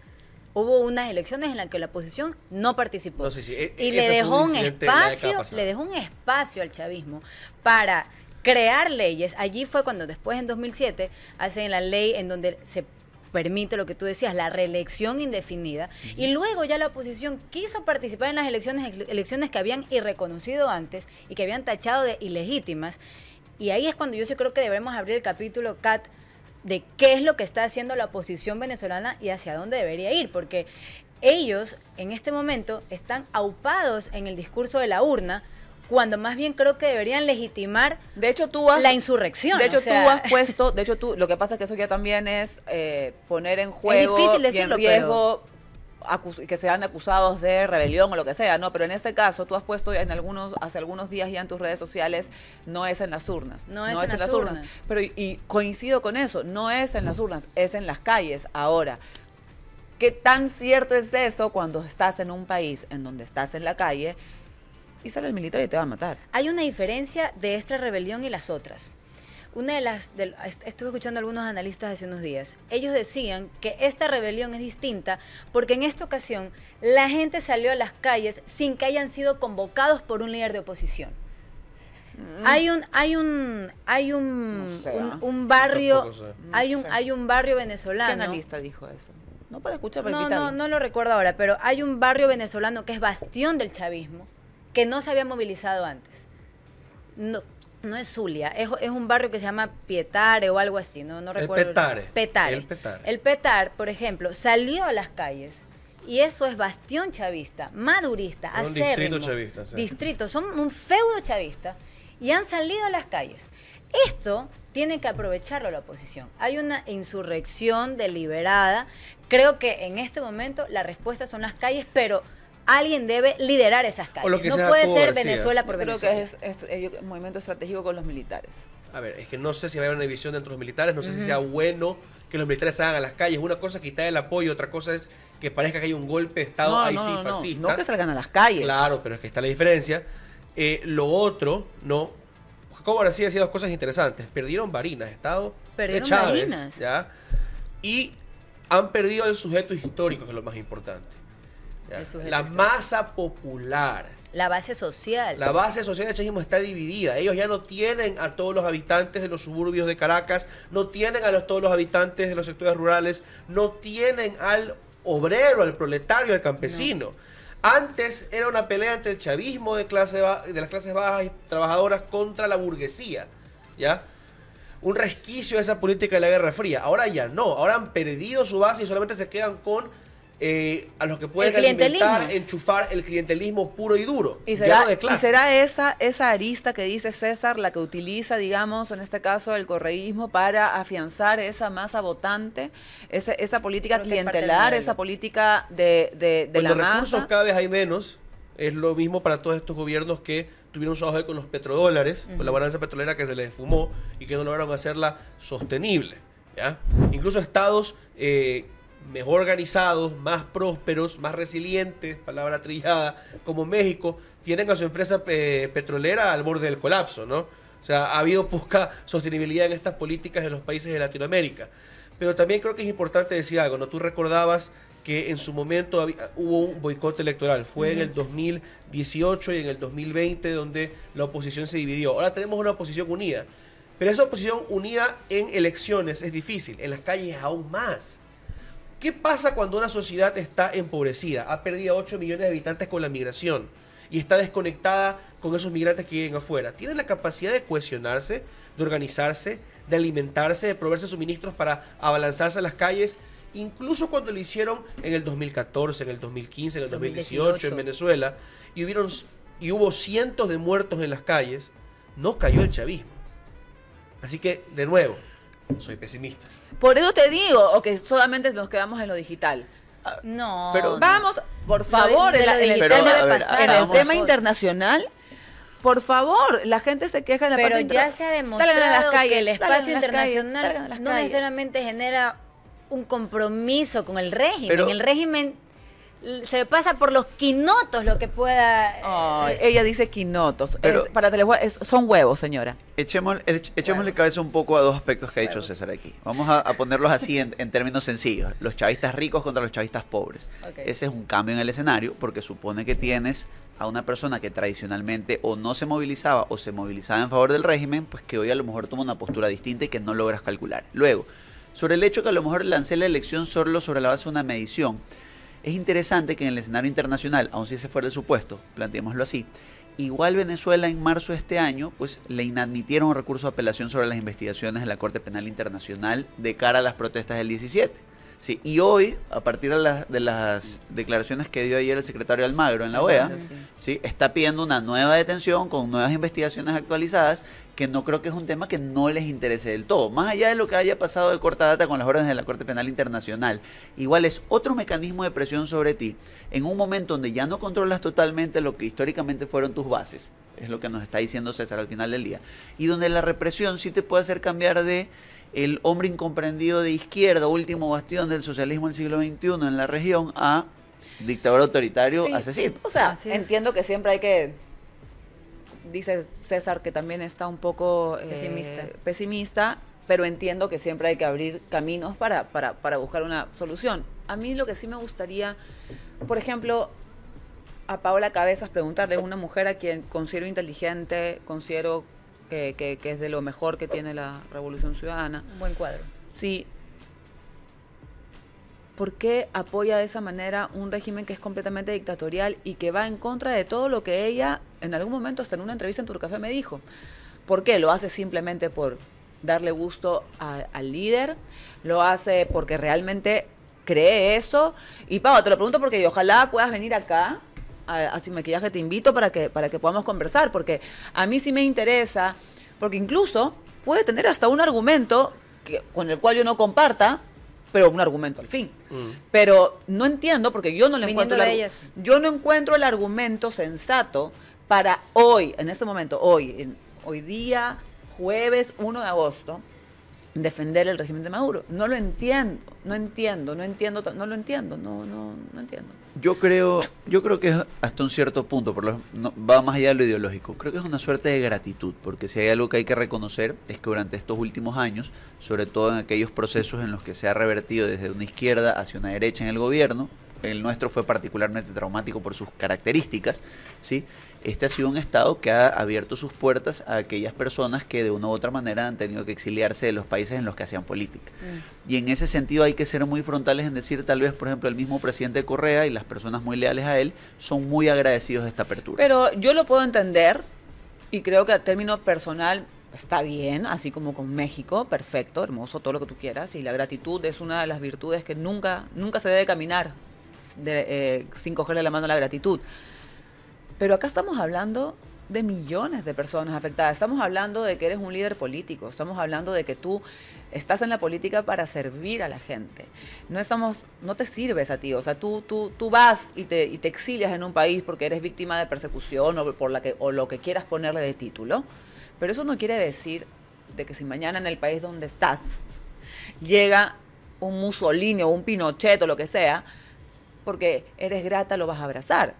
Hubo unas elecciones en las que la oposición no participó. No, sí, sí. Y Ese le fue dejó un un incidente de la década espacio, pasada. le dejó un espacio al chavismo para crear leyes. Allí fue cuando después en 2007 hacen la ley en donde se permite lo que tú decías, la reelección indefinida, y luego ya la oposición quiso participar en las elecciones que habían irreconocido antes y que habían tachado de ilegítimas, y ahí es cuando yo sí creo que debemos abrir el capítulo, Kat, de qué es lo que está haciendo la oposición venezolana y hacia dónde debería ir, porque ellos en este momento están aupados en el discurso de la urna, cuando más bien creo que deberían legitimar De hecho, tú has, la insurrección. De hecho, o sea, tú has puesto, lo que pasa es que eso ya también es poner en juego difícil y en decirlo, riesgo que sean acusados de rebelión o lo que sea, ¿no? Pero en este caso, tú has puesto hace algunos días ya en tus redes sociales, no es en las urnas. No es en las urnas. Pero y coincido con eso, no es en las urnas, es en las calles. Ahora, ¿qué tan cierto es eso cuando estás en un país en donde estás en la calle y sale el militar y te va a matar? hay una diferencia de esta rebelión y las otras. estuve escuchando a algunos analistas hace unos días. Ellos decían que esta rebelión es distinta porque en esta ocasión la gente salió a las calles sin que hayan sido convocados por un líder de oposición. Hay un No sé, un barrio, Tampoco sé. hay un barrio ¿Qué venezolano. analista dijo eso? No para escuchar, para No, invitarlo. no lo recuerdo ahora, pero hay un barrio venezolano que es bastión del chavismo, que no se había movilizado antes. No es Zulia, es un barrio que se llama Pietare o algo así, no recuerdo. Petare. El Petar, por ejemplo, salió a las calles y eso es bastión chavista, madurista, Un acérrimo. distrito chavista, sí. Distrito, son un feudo chavista y han salido a las calles. Esto tiene que aprovecharlo la oposición. Hay una insurrección deliberada. Creo que en este momento la respuesta son las calles, pero alguien debe liderar esas calles. O lo que No sea puede Jacobo ser García. Venezuela por Yo creo Venezuela. que es un movimiento estratégico con los militares. A ver, es que no sé si va a haber una división dentro de los militares, no sé si sea bueno que los militares salgan a las calles. Una cosa es quitar el apoyo, otra cosa es que parezca que hay un golpe de Estado ahí sí fascista. No que salgan a las calles. Claro, pero es que está la diferencia. Lo otro, no. Jacobo García decía dos cosas interesantes. Perdieron Barinas, Estado Perdieron de Chávez, Barinas. ¿ya? Y han perdido el sujeto histórico, que es lo más importante. ¿ya? El sujeto La histórico. masa popular. La base social. La base social del chavismo está dividida. Ellos ya no tienen a todos los habitantes de los suburbios de Caracas, no tienen a todos los habitantes de los sectores rurales, no tienen al obrero, al proletario, al campesino. Antes era una pelea entre el chavismo de las clases bajas y trabajadoras contra la burguesía, ¿ya? Un resquicio de esa política de la Guerra Fría. Ahora ya no, ahora han perdido su base y solamente se quedan con a los que pueden El clientelismo. alimentar, enchufar el clientelismo puro y duro, Y ya será, no de clase. y será esa arista que dice César la que utiliza, digamos, en este caso el correísmo para afianzar esa masa votante, esa política Creo que es parte del clientelar, modelo. esa política de la Cuando recursos masa. cada vez hay menos, es lo mismo para todos estos gobiernos que tuvieron su auge con los petrodólares, con la balanza petrolera que se les fumó y que no lograron hacerla sostenible. ¿ya? Incluso estados mejor organizados, más prósperos, más resilientes, palabra trillada, como México, tienen a su empresa petrolera al borde del colapso, ¿no? O sea, ha habido poca sostenibilidad en estas políticas en los países de Latinoamérica. Pero también creo que es importante decir algo, ¿no? Tú recordabas que en su momento hubo un boicot electoral. Fue en el 2018 y en el 2020 donde la oposición se dividió. Ahora tenemos una oposición unida. Pero esa oposición unida en elecciones es difícil, en las calles aún más. ¿Qué pasa cuando una sociedad está empobrecida? Ha perdido 8 millones de habitantes con la migración y está desconectada con esos migrantes que viven afuera. ¿Tienen la capacidad de cohesionarse, de organizarse, de alimentarse, de proveerse suministros para abalanzarse a las calles? Incluso cuando lo hicieron en el 2014, en el 2015, en el 2018 en Venezuela, y hubo cientos de muertos en las calles, no cayó el chavismo. Así que, de nuevo, soy pesimista. Por eso te digo, o que solamente nos quedamos en lo digital. No. Pero no. Vamos, por favor, de lo en el digital tema, debe a ver, pasar, en el por tema favor. internacional, por favor, la gente se queja en la Pero parte ya inter- se ha Salgan a las demostrado calles, que el salgan espacio a las calles, internacional salgan a las no calles. necesariamente genera un compromiso con el régimen. Pero- el régimen se pasa por los quinotos lo que pueda. Ay, ella dice quinotos. Pero- Son huevos, señora. Echémosle Huevos. cabeza un poco a dos aspectos que ha dicho Huevos. César aquí. Vamos a ponerlos así en términos sencillos. Los chavistas ricos contra los chavistas pobres. Ok. Ese es un cambio en el escenario porque supone que tienes a una persona que tradicionalmente o no se movilizaba o se movilizaba en favor del régimen, pues que hoy a lo mejor toma una postura distinta y que no logras calcular. Luego, sobre el hecho que a lo mejor lancé la elección solo sobre la base de una medición, es interesante que en el escenario internacional, aun si ese fuera el supuesto, planteémoslo así, igual Venezuela en marzo de este año, pues le inadmitieron un recurso de apelación sobre las investigaciones de la Corte Penal Internacional de cara a las protestas del 17. Sí, y hoy, a partir de las declaraciones que dio ayer el secretario Almagro en la OEA, ¿sí? Está pidiendo una nueva detención con nuevas investigaciones actualizadas, que no creo que es un tema que no les interese del todo. Más allá de lo que haya pasado de corta data con las órdenes de la Corte Penal Internacional, igual es otro mecanismo de presión sobre ti en un momento donde ya no controlas totalmente lo que históricamente fueron tus bases, es lo que nos está diciendo César al final del día, y donde la represión sí te puede hacer cambiar de el hombre incomprendido de izquierda, último bastión del socialismo del siglo XXI en la región, a dictador autoritario Sí, asesino. O sea, Así es. entiendo que siempre hay que dice César que también está un poco pesimista, pero entiendo que siempre hay que abrir caminos para buscar una solución. A mí lo que sí me gustaría, por ejemplo, a Paola Cabezas preguntarle, es una mujer a quien considero inteligente, considero que es de lo mejor que tiene la Revolución Ciudadana. Un buen cuadro. Sí. ¿Por qué apoya de esa manera un régimen que es completamente dictatorial y que va en contra de todo lo que ella en algún momento, hasta en una entrevista en Turcafé, me dijo? ¿Por qué? ¿Lo hace simplemente por darle gusto al líder? ¿Lo hace porque realmente cree eso? Y Pau, te lo pregunto porque ojalá puedas venir acá a Sin Maquillaje, te invito para que podamos conversar, porque a mí sí me interesa, porque incluso puede tener hasta un argumento con el cual yo no comparta, pero un argumento al fin. Pero no entiendo, porque yo no le encuentro yo no encuentro el argumento sensato para hoy, en este momento, hoy día, jueves 1 de agosto, defender el régimen de Maduro. No lo entiendo, no lo entiendo. Yo creo que es hasta un cierto punto, va más allá de lo ideológico. Creo que es una suerte de gratitud, porque si hay algo que hay que reconocer es que durante estos últimos años, sobre todo en aquellos procesos en los que se ha revertido desde una izquierda hacia una derecha en el gobierno, el nuestro fue particularmente traumático por sus características, ¿sí? Este ha sido un Estado que ha abierto sus puertas a aquellas personas que de una u otra manera han tenido que exiliarse de los países en los que hacían política. Y en ese sentido hay que ser muy frontales en decir, tal vez, por ejemplo, el mismo presidente Correa y las personas muy leales a él son muy agradecidos de esta apertura. Pero yo lo puedo entender y creo que a término personal está bien, así como con México, perfecto, hermoso, todo lo que tú quieras. Y la gratitud es una de las virtudes que nunca se debe caminar sin cogerle la mano a la gratitud. Pero acá estamos hablando de millones de personas afectadas. Estamos hablando de que eres un líder político. Estamos hablando de que tú estás en la política para servir a la gente. No te sirves a ti. O sea, tú vas y te exilias en un país porque eres víctima de persecución o lo que quieras ponerle de título. Pero eso no quiere decir de que si mañana en el país donde estás llega un Mussolini o un Pinochet o lo que sea, porque eres grata lo vas a abrazar.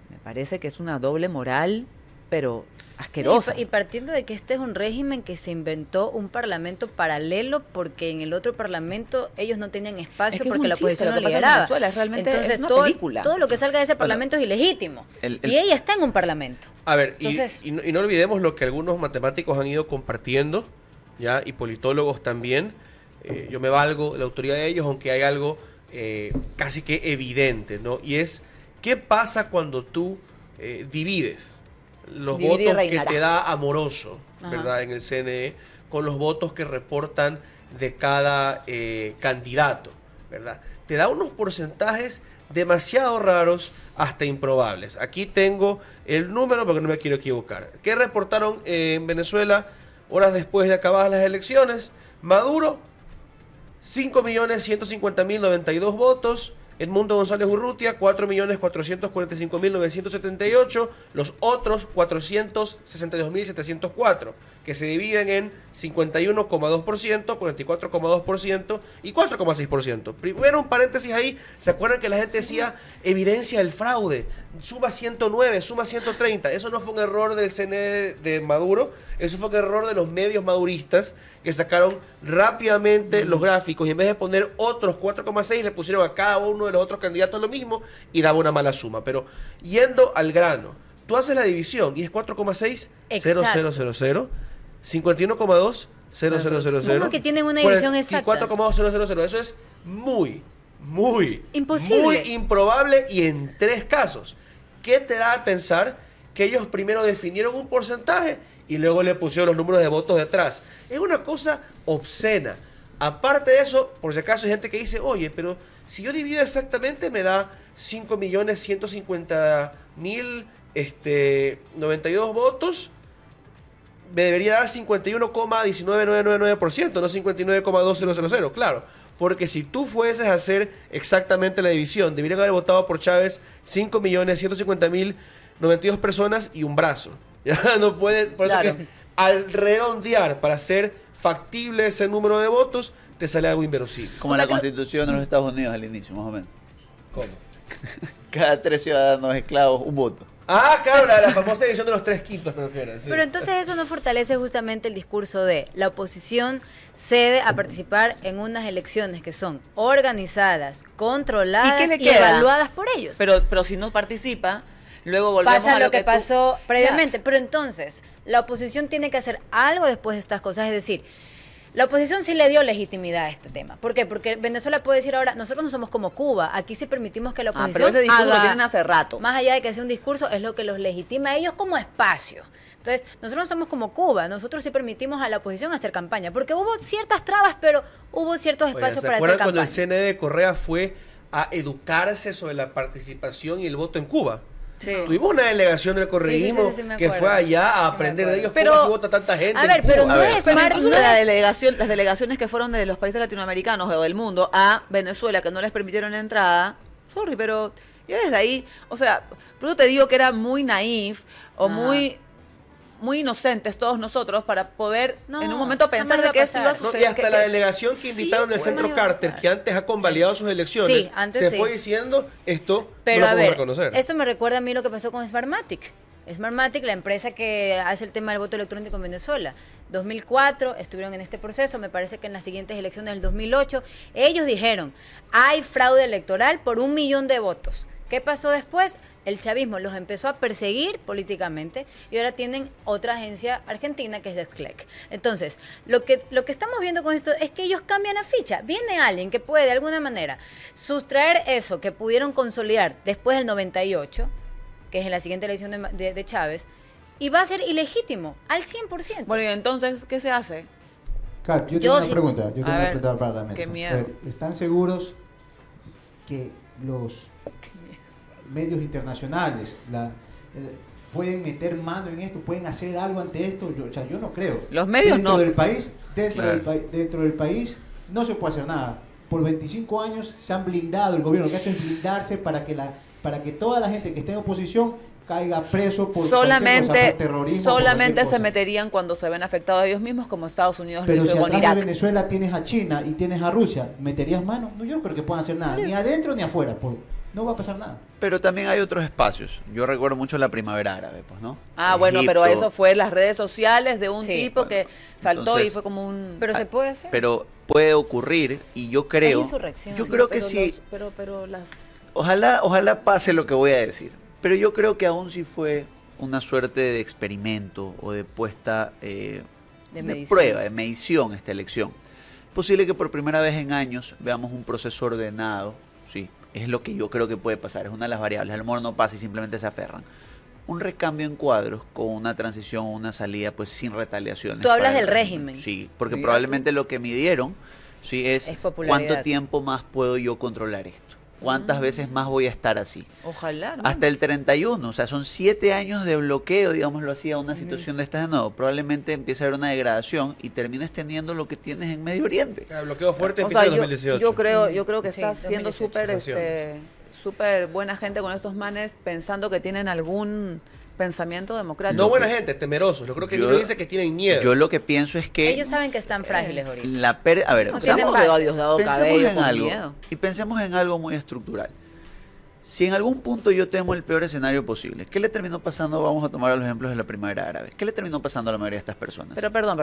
Me parece que es una doble moral, pero asquerosa. Y partiendo de que este es un régimen que se inventó un parlamento paralelo, porque en el otro parlamento ellos no tenían espacio porque la oposición no lideraba. Venezuela es realmente entonces una película. Todo lo que salga de ese parlamento es ilegítimo. Y ella está en un parlamento. A ver, entonces, y no olvidemos lo que algunos matemáticos han ido compartiendo, ya, y politólogos también. Yo me valgo de la autoridad de ellos, aunque hay algo casi que evidente, ¿no? Y es, ¿qué pasa cuando tú divides los votos que te da Amoroso, ¿verdad? En el CNE, con los votos que reportan de cada candidato, ¿verdad? Te da unos porcentajes demasiado raros, hasta improbables. Aquí tengo el número porque no me quiero equivocar. ¿Qué reportaron en Venezuela horas después de acabadas las elecciones? Maduro, 5.150.092 votos. Edmundo González Urrutia, 4.445.978, los otros 462.704, que se dividen en 51,2%, 44,2% y 4,6%. Primero un paréntesis ahí, ¿se acuerdan que la gente decía evidencia del fraude? Suma 109, suma 130. Eso no fue un error del CNE de Maduro, eso fue un error de los medios maduristas que sacaron rápidamente los gráficos y en vez de poner otros 4,6 le pusieron a cada uno de los otros candidatos lo mismo y daba una mala suma. Pero yendo al grano, tú haces la división y es 4,6, 0000, 51,2, 0000. ¿Cómo que tienen una división exacta? 4,2, eso es muy imposible, muy improbable y en 3 casos. ¿Qué te da a pensar que ellos primero definieron un porcentaje y luego le pusieron los números de votos detrás? Es una cosa obscena. Aparte de eso, por si acaso hay gente que dice, oye, pero si yo divido exactamente me da 5.150.092 votos, me debería dar 51,19999%, no 59,2000. Claro, porque si tú fueses a hacer exactamente la división, deberían haber votado por Chávez 5.150.092 personas y un brazo. Ya no puede, por eso que al redondear para hacer factible ese número de votos, te sale algo inverosímil. Como la Constitución de los Estados Unidos al inicio, más o menos. ¿Cómo? Cada 3 ciudadanos esclavos, un voto. Ah, claro, la famosa edición de los 3/5, creo que era. Sí. Pero entonces eso no fortalece justamente el discurso de la oposición cede a participar en unas elecciones que son organizadas, controladas ¿Y qué le y queda? evaluadas por ellos. Pero si no participa, luego volvemos Pasa a lo que tú- pasó Ya. previamente. Pero entonces, la oposición tiene que hacer algo después de estas cosas. Es decir, la oposición sí le dio legitimidad a este tema. ¿Por qué? Porque Venezuela puede decir ahora, nosotros no somos como Cuba, aquí sí permitimos que la Ah, oposición pero ese discurso lo haga, tienen hace rato. más allá de que sea un discurso, es lo que los legitima a ellos como espacio. Entonces, nosotros no somos como Cuba, nosotros sí permitimos a la oposición hacer campaña, porque hubo ciertas trabas, pero hubo ciertos Oigan, espacios ¿se para hacer acuerdan cuando campaña. el CNE de Correa fue a educarse sobre la participación y el voto en Cuba? Sí. Tuvimos una delegación del correísmo sí, me que acuerdo. fue allá a Sí, me aprender de acuerdo. ellos Pero- cómo se vota tanta gente. A en ver, Cuba. pero no A ver. es Pero Mar- incluso no la es- las delegaciones que fueron de los países latinoamericanos o del mundo a Venezuela, que no les permitieron la entrada, sorry, pero ya desde ahí, o sea, por eso te digo que era muy naif o Ajá. muy inocentes todos nosotros para poder No, en un momento pensar jamás de iba que a esto iba a pasar. No, suceder. y hasta la delegación que Sí, invitaron del pues, Centro jamás iba a Carter, pasar. que antes ha convalidado sus elecciones, Sí, antes se sí. fue diciendo esto Pero no lo a podemos ver, reconocer. esto me recuerda a mí lo que pasó con Smartmatic. Smartmatic, la empresa que hace el tema del voto electrónico en Venezuela. 2004 estuvieron en este proceso, me parece que en las siguientes elecciones del 2008, ellos dijeron, hay fraude electoral por 1 millón de votos. ¿Qué pasó después? El chavismo los empezó a perseguir políticamente y ahora tienen otra agencia argentina que es Dexclec. Entonces, lo que estamos viendo con esto es que ellos cambian la ficha. Viene alguien que puede de alguna manera sustraer eso que pudieron consolidar después del 98, que es en la siguiente elección de Chávez, y va a ser ilegítimo al 100%. Bueno, y entonces, ¿qué se hace? Kat, yo Yo tengo una sí. pregunta. Yo tengo A una ver, pregunta para la mesa. qué miedo. A ver, ¿están seguros que los medios internacionales pueden meter mano en esto, pueden hacer algo ante esto? Yo no creo. Los medios dentro no, Del pues. país, dentro, Claro. dentro del país no se puede hacer nada. Por 25 años se han blindado, el gobierno lo que ha hecho es blindarse para que toda la gente que esté en oposición caiga preso por cualquier cosa, Solamente, por terrorismo, por solamente cualquier se cosa. meterían cuando se ven afectados ellos mismos, como Estados Unidos lo Pero hizo si con atrás Irak. de Venezuela tienes a China y tienes a Rusia, ¿meterías mano? No, yo creo que puedan hacer nada, ni adentro ni afuera, no va a pasar nada. Pero también hay otros espacios. Yo recuerdo mucho la primavera árabe, pues, ¿no? Ah, bueno, Egipto, pero eso fue las redes sociales de un Sí. tipo que saltó Entonces, y fue como un... Pero se puede hacer. Pero puede ocurrir y yo creo... insurrección. Yo creo que pero sí. pero las... Ojalá pase lo que voy a decir. Pero yo creo que aún sí fue una suerte de experimento o de puesta de medición. prueba, de medición esta elección. Posible que por primera vez en años veamos un proceso ordenado, sí, es lo que yo creo que puede pasar, es una de las variables. A lo mejor no pasa y simplemente se aferran. Un recambio en cuadros con una transición o una salida pues sin retaliaciones. Tú hablas para el del régimen. Sí, porque Mira probablemente lo que midieron sí, es popularidad. cuánto tiempo más puedo yo controlar esto. ¿Cuántas veces más voy a estar así? Ojalá, ¿no? Hasta el 31, o sea, son 7 años de bloqueo, digámoslo así, a una situación de estas de nuevo. Probablemente empiece a haber una degradación y termines teniendo lo que tienes en Medio Oriente. El bloqueo fuerte O empieza sea, en 2018. yo creo que Sí, está siendo 2018. súper Sensaciones. súper buena gente con estos manes pensando que tienen algún pensamiento democrático. No buena gente, temerosos. Yo creo que Yo- no dice que tienen miedo. Yo lo que pienso es que Ellos saben que están frágiles ahorita. a ver, No o sea, tienen Estamos de bases. Diosdado pensemos Cabello en con algo miedo. y pensemos en algo muy estructural. Si en algún punto yo temo el peor escenario posible, ¿qué le terminó pasando? Vamos a tomar los ejemplos de la primavera árabe. ¿Qué le terminó pasando a la mayoría de estas personas? Pero perdón.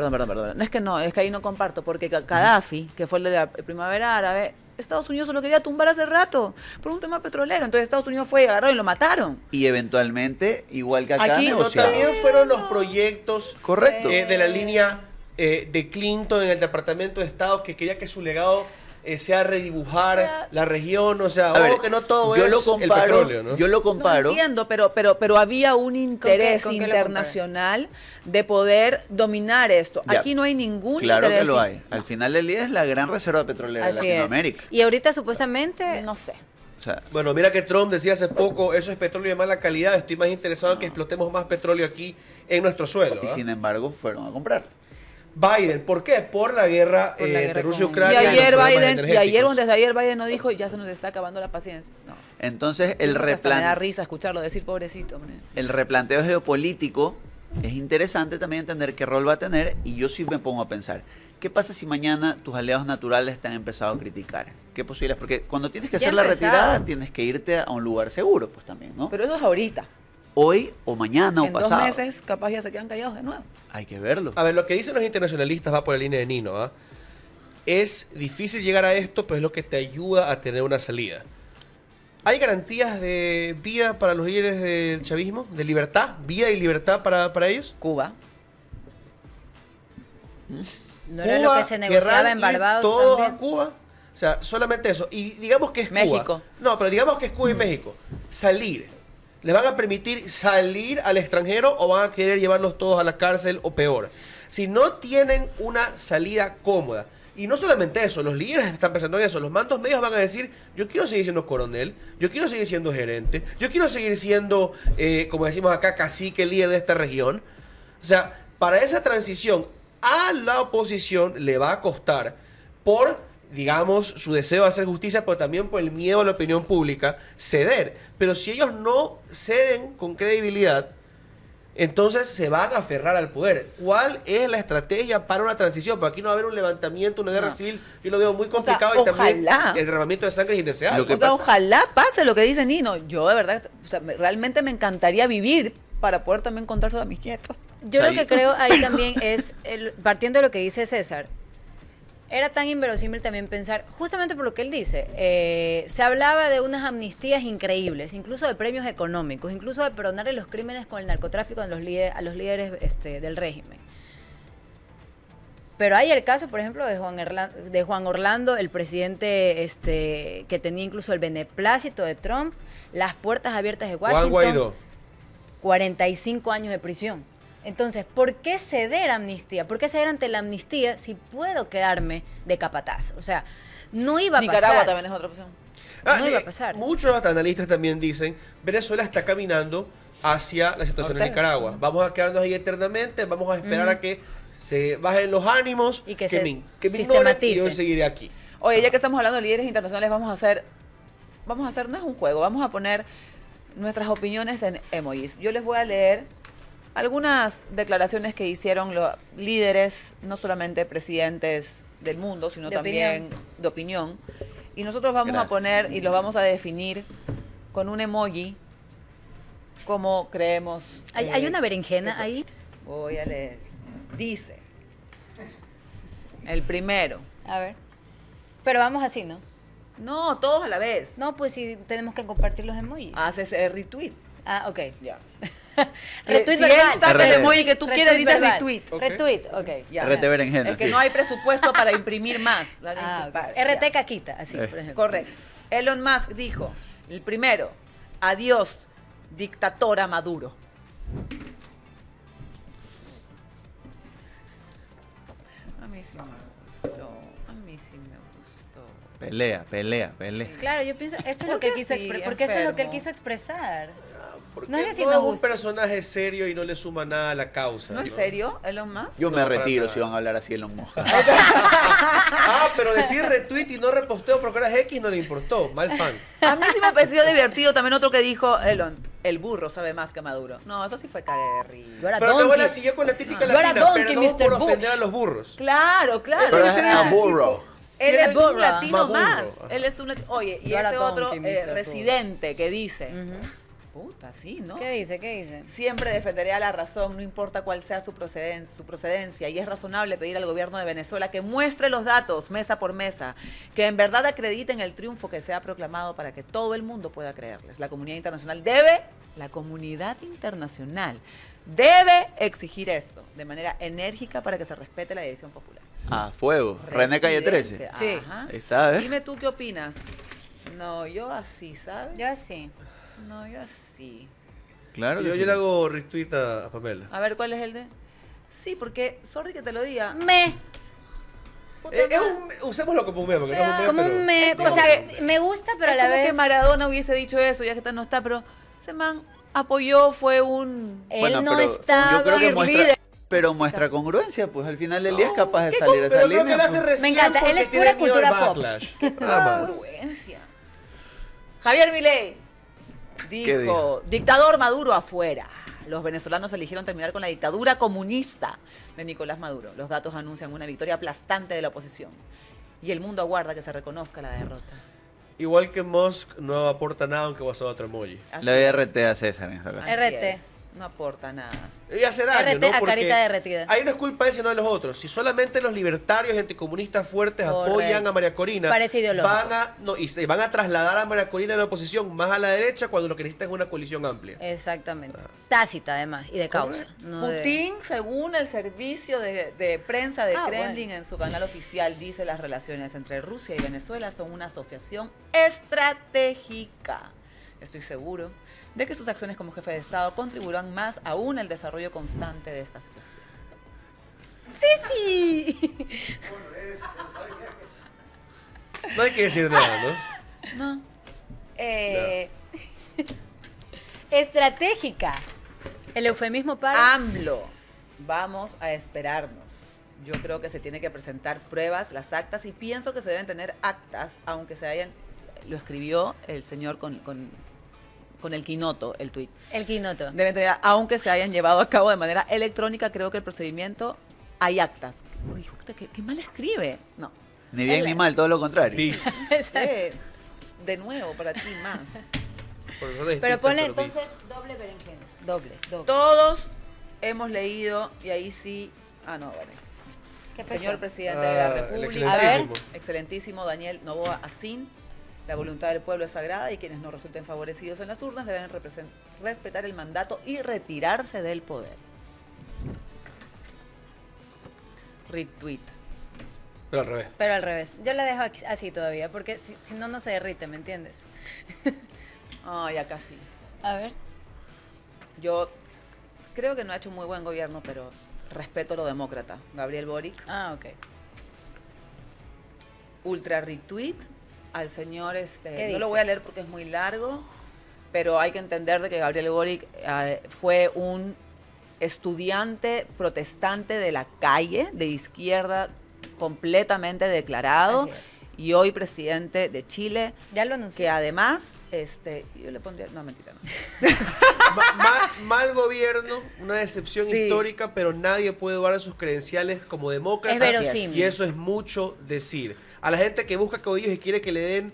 No, es que ahí no comparto, porque Gaddafi, que fue el de la primavera árabe, Estados Unidos se lo quería tumbar hace rato por un tema petrolero. Entonces Estados Unidos fue y agarró y lo mataron. Y eventualmente, igual que acá, Aquí Pero negociaron. también fueron los proyectos Correcto. de la línea de Clinton en el Departamento de Estado que quería que su legado sea redibujar O sea, la región. O sea, A ver, ojo que no todo yo es lo el comparo, petróleo, ¿no? yo lo No comparo. entiendo, pero había un interés con qué lo internacional de poder dominar esto. Ya. Aquí no hay ningún Claro interés. que lo hay. Al final del día es la gran reserva petrolera de Así es. Latinoamérica. Y ahorita supuestamente No sé. O sea, Bueno, mira que Trump decía hace poco, eso es petróleo de mala calidad, estoy más interesado en que explotemos más petróleo aquí en nuestro suelo. y ¿ah? sin embargo fueron a comprar. Biden, ¿por qué? Por la guerra, Por la guerra entre Rusia y con- Y Ucrania. los ayer problemas Biden, energéticos. antes de ayer Biden no dijo, ya se nos está acabando la paciencia. No. Entonces el, Creo que hasta me da replan risa escucharlo decir, pobrecito. hombre. el replanteo geopolítico es interesante también entender qué rol va a tener y yo sí me pongo a pensar, ¿qué pasa si mañana tus aliados naturales te han empezado a criticar? ¿Qué posibilidades? Porque cuando tienes que Ya hacer la empezado. retirada tienes que irte a un lugar seguro, pues también, ¿no? Pero eso es ahorita. hoy o mañana o En pasado. 2 meses, capaz ya se quedan callados de nuevo. Hay que verlo. A ver, lo que dicen los internacionalistas va por la línea de Nino. ¿Ah? Es difícil llegar a esto, pero es lo que te ayuda a tener una salida. ¿Hay garantías de vida para los líderes del chavismo? ¿De libertad? ¿Vida y libertad para ellos? Cuba. No era lo que se negociaba en ¿querrán ir Barbados todos también. a Cuba? O sea, solamente eso. Y digamos que es México. Cuba. No, pero digamos que es Cuba y México. Salir. ¿Les van a permitir salir al extranjero o van a querer llevarlos todos a la cárcel o peor? Si no tienen una salida cómoda. Y no solamente eso, los líderes están pensando en eso. Los mandos medios van a decir, yo quiero seguir siendo coronel, yo quiero seguir siendo gerente, yo quiero seguir siendo, como decimos acá, cacique, líder de esta región. O sea, para esa transición a la oposición le va a costar por, digamos, su deseo de hacer justicia, pero también por el miedo a la opinión pública, ceder. Pero si ellos no ceden con credibilidad, entonces se van a aferrar al poder. ¿Cuál es la estrategia para una transición? Porque aquí no va a haber un levantamiento, una guerra No. civil. Yo lo veo muy complicado sea, y también ojalá. el derramamiento de sangre es indeseable. Lo que O sea, pasa- ojalá pase lo que dice Nino. Yo de verdad, o sea, realmente me encantaría vivir para poder también contárselo a mis nietos. Yo O sea, lo que creo ahí también es, partiendo de lo que dice César, era tan inverosímil también pensar, justamente por lo que él dice, se hablaba de unas amnistías increíbles, incluso de premios económicos, incluso de perdonarle los crímenes con el narcotráfico a los líderes del régimen. Pero hay el caso, por ejemplo, de Juan Orlando, el presidente que tenía incluso el beneplácito de Trump, las puertas abiertas de Juan Washington. Guaidó. 45 años de prisión. Entonces, ¿por qué ceder amnistía? ¿Por qué ceder ante la amnistía si puedo quedarme de capataz? O sea, no iba a Nicaragua pasar. también es otra opción. No iba a pasar. Muchos analistas también dicen, Venezuela está caminando hacia la situación en Ortega. Nicaragua. Vamos a quedarnos ahí eternamente, vamos a esperar a que se bajen los ánimos, Y que que se me ignoren y sistematice. yo seguiré aquí. Oye, ya que estamos hablando de líderes internacionales, vamos a hacer, no es un juego, vamos a poner nuestras opiniones en emojis. Yo les voy a leer algunas declaraciones que hicieron los líderes, no solamente presidentes del mundo, sino De también de opinión. Y nosotros vamos a Gracias. poner y los vamos a definir con un emoji como creemos. ¿Hay una berenjena ahí? Voy a leer. Dice, el primero. A ver. Pero vamos así, ¿no? No, todos a la vez. No, pues sí, tenemos que compartir los emojis. Haces el retweet. Ah, ok. Ya. Retweet Si verbal. él saca el RT. emoji que tú quieres, dices verbal. retweet. Ok. Retweet, ok. Ya. RT berenjena, Es que sí. no hay presupuesto para imprimir más. La Ah, tienen que ok. pagar. RT Ya. caquita, así, por ejemplo. Correcto. Elon Musk dijo, el primero, adiós, dictadora Maduro. A mí sí me gustó. A mí sí me gustó. Pelea. Claro, yo pienso, esto es ¿Por lo que él qué quiso así, expresar, porque esto es lo que él enfermo? quiso expresar. Porque No es que si no no es un gusta. personaje serio y no le suma nada a la causa. ¿No es serio, Elon Musk? Yo me No, para retiro nada. si van a hablar así en los moscas. Ah, pero decir retweet y no reposteo porque eras X no le importó. Mal fan. A mí sí me pareció divertido también otro que dijo Elon, el burro sabe más que Maduro. No, eso sí fue cague de risa. Yo era Pero luego la donkey. siguió con la típica Yo era latina. donkey, Perdón por Mr. ofender Bush. a los burros. Claro, claro. Pero Él es a burro. es burro. un latino Maduro. más. Ajá. Él es un oye, y Yo era este otro donkey, Mr. Bush. residente que dice, Ujú. puta, sí, ¿no? ¿Qué dice? ¿Qué dice? Siempre defenderé a la razón, no importa cuál sea su procedencia, y es razonable pedir al gobierno de Venezuela que muestre los datos mesa por mesa, que en verdad acrediten el triunfo que se ha proclamado para que todo el mundo pueda creerles. La comunidad internacional debe exigir esto de manera enérgica para que se respete la decisión popular. A fuego. René Calle 13. Residente, Sí. ajá. Ahí está, ¿eh? Dime tú qué opinas. No, yo así, ¿sabes? Yo así. No, yo así. Claro que Yo sí. le hago retweet a Pamela. A ver, ¿cuál es el de...? Sí, porque, sorry que te lo diga. Me. puta Es madre. usémoslo como un meme, porque O sea, no es un Como meme, un pero- me. es como O sea, que- me gusta, pero a Es la como vez. que Maradona hubiese dicho eso, ya que no está, pero ese man apoyó, fue un... Él no pero estaba. yo creo que cheerleader. muestra, pero muestra congruencia, pues al final del día es capaz de salir a esa Pero creo que línea. él hace pues. recién Me encanta, él porque es tiene pura miedo al cultura pop. backlash. ¡Qué Nada más. congruencia! Javier Milei ¿Qué dijo, dictador Maduro afuera. Los venezolanos eligieron terminar con la dictadura comunista de Nicolás Maduro. Los datos anuncian una victoria aplastante de la oposición. Y el mundo aguarda que se reconozca la derrota. Igual que Musk no aporta nada aunque pasó otro emoji. Así Le doy es. RT a César en esta Así ocasión. RT. es. No aporta nada. Y hace daño, RT ¿no? a Porque carita derretida. ahí no es culpa de ese, no de los otros. Si solamente los libertarios y anticomunistas fuertes Correcto. apoyan a María Corina, Parece ideológico. y se van a trasladar a María Corina en la oposición más a la derecha cuando lo que necesita es una coalición amplia. Exactamente. Tácita, además, y de causa. no de- Putin, según el servicio de prensa de Ah, Kremlin bueno. en su canal oficial, dice las relaciones entre Rusia y Venezuela son una asociación estratégica. Estoy seguro de que sus acciones como jefe de Estado contribuirán más aún al desarrollo constante de esta asociación. Sí. No hay que decir nada, ¿no? No. Estratégica. El eufemismo para. AMLO, vamos a esperarnos. Yo creo que se tiene que presentar pruebas, las actas, y pienso que se deben tener actas, aunque se hayan, lo escribió el señor con el quinoto, el tuit. El quinoto. Deben tener, aunque se hayan llevado a cabo de manera electrónica, creo que el procedimiento, hay actas. Uy, puta, qué mal escribe. No. Ni bien ni mal, todo lo contrario. Bis. De nuevo, para ti más. Por eso es Pero distinto, ponle pero bis. entonces doble berenjena. Doble. Todos hemos leído, y ahí sí, no, vale. ¿Qué Señor pasó? presidente de la El República, excelentísimo. excelentísimo Daniel Noboa Asín, la voluntad del pueblo es sagrada y quienes no resulten favorecidos en las urnas deben respetar el mandato y retirarse del poder. Retweet. Pero al revés. Pero al revés. Yo la dejo así todavía, porque si no, no se derrite, ¿me entiendes? Ay, acá sí. A ver. Yo creo que no ha hecho un muy buen gobierno, pero respeto a lo demócrata. Gabriel Boric, Ah, ok. ultra retweet al señor, ¿Qué no dice? lo voy a leer porque es muy largo, pero hay que entender de que Gabriel Boric fue un estudiante protestante de la calle, de izquierda, completamente declarado, Así es. y hoy presidente de Chile, Ya lo anunció. que además, yo le pondría, no, mentira, no. Mal gobierno, una decepción Sí. histórica, pero nadie puede dudar de sus credenciales como demócrata. Es verosímil. Y eso es mucho decir. A la gente que busca caudillos y quiere que le den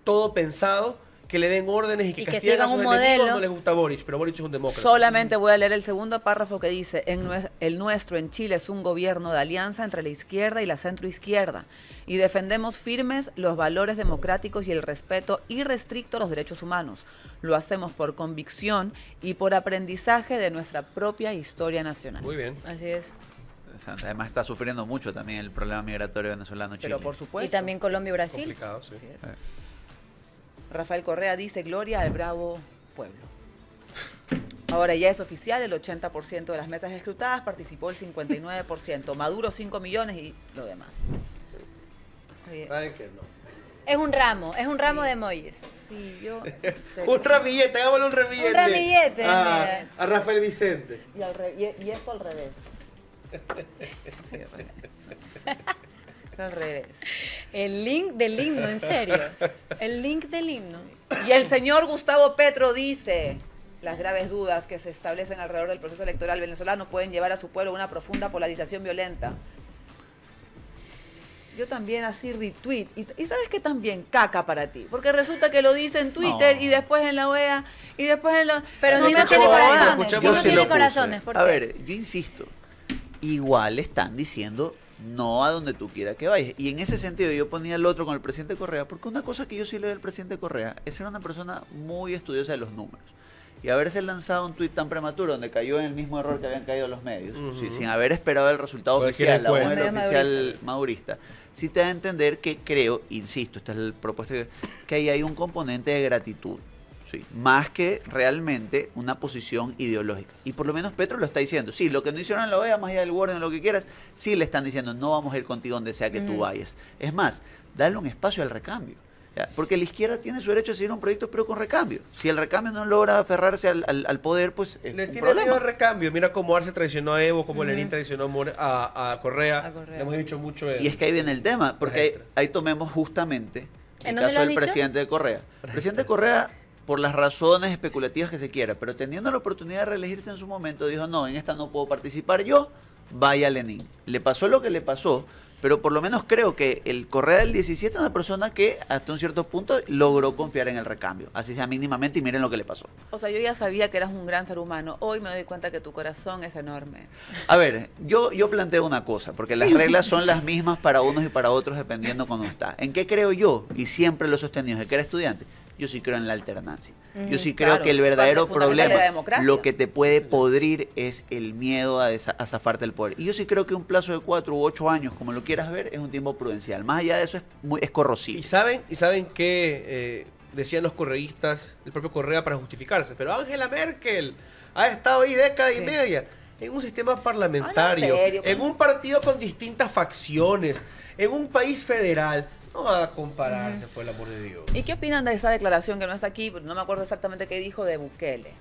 todo pensado, que le den órdenes y que Y que castiguen a sigan sus un enemigos, modelo. no les gusta Boric, pero Boric es un demócrata. Solamente voy a leer el segundo párrafo que dice, el nuestro en Chile es un gobierno de alianza entre la izquierda y la centroizquierda y defendemos firmes los valores democráticos y el respeto irrestricto a los derechos humanos. Lo hacemos por convicción y por aprendizaje de nuestra propia historia nacional. Muy bien. Así es. Además está sufriendo mucho también el problema migratorio venezolano-Chile. Pero por supuesto. Y también Colombia y Brasil. Complicado, sí. Así es. Rafael Correa dice, gloria al bravo pueblo. Ahora ya es oficial, el 80% de las mesas escrutadas participó el 59%, Maduro 5 millones y lo demás. Oye, Saben que no. Es un ramo de emojis. sí, yo... Un ramillete, hagámosle un ramillete. Un ramillete, A mira. Rafael Vicente. Y esto al revés. Sí, al revés. Es al revés. El link del himno, en serio. El link del himno. Y el señor Gustavo Petro dice, las graves dudas que se establecen alrededor del proceso electoral venezolano pueden llevar a su pueblo a una profunda polarización violenta. Yo también así retweet. Y ¿sabes qué también? Caca para ti. Porque resulta que lo dice en Twitter No. y después en la OEA y después en la... Pero No ni me no tiene jodas. corazones. escuchamos Ni no eso. tiene lo puse. corazones. ¿Por A qué? ver, yo insisto, igual están diciendo no a donde tú quieras que vayas. Y en ese sentido yo ponía el otro con el presidente Correa, porque una cosa que yo sí leo del presidente Correa es ser una persona muy estudiosa de los números. Y haberse lanzado un tuit tan prematuro donde cayó en el mismo error que habían caído los medios, Ujú. sin haber esperado el resultado Cualquier oficial, aún encuesta. el Medios oficial maduristas. maurista, sí te da a entender que creo, insisto, esta es la propuesta, que ahí hay un componente de gratitud. Sí, más que realmente una posición ideológica. Y por lo menos Petro lo está diciendo. Sí, lo que no hicieron en la OEA, más allá del Warden, lo que quieras, sí le están diciendo, no vamos a ir contigo donde sea que tú vayas. Es más, darle un espacio al recambio. ¿Ya? Porque la izquierda tiene su derecho a seguir un proyecto, pero con recambio. Si el recambio no logra aferrarse al poder, pues es Le un tiene miedo problema. al recambio. Mira cómo Arce traicionó a Evo, cómo Lenín traicionó a Correa. A Correa. Le hemos dicho mucho Y es que ahí viene el tema, porque ahí, extras. ahí tomemos justamente el ¿En dónde caso lo has del dicho? presidente de Correa. El presidente de Correa, por las razones especulativas que se quiera, pero teniendo la oportunidad de reelegirse en su momento, dijo, no, en esta no puedo participar yo, vaya Lenin. Le pasó lo que le pasó, pero por lo menos creo que el Correa del 17 es una persona que hasta un cierto punto logró confiar en el recambio, así sea mínimamente, y miren lo que le pasó. O sea, yo ya sabía que eras un gran ser humano. Hoy me doy cuenta que tu corazón es enorme. A ver, yo planteo una cosa, porque las reglas son las mismas para unos y para otros dependiendo cuando está. ¿En qué creo yo? Y siempre lo he sostenido desde que era estudiante. Yo sí creo en la alternancia. Yo sí creo Claro, que el verdadero parte fundamental de problema, la democracia. lo que te puede podrir es el miedo a zafarte del poder. Y yo sí creo que un plazo de 4 u 8 años, como lo quieras ver, es un tiempo prudencial. Más allá de eso es corrosivo. ¿Y saben qué decían los correístas, el propio Correa, para justificarse? Pero Angela Merkel ha estado ahí década y media en un sistema parlamentario, Habla serio, en un partido con distintas facciones, en un país federal. No va a compararse, por el amor de Dios. ¿Y qué opinan de esa declaración que no está aquí? No me acuerdo exactamente qué dijo de Bukele.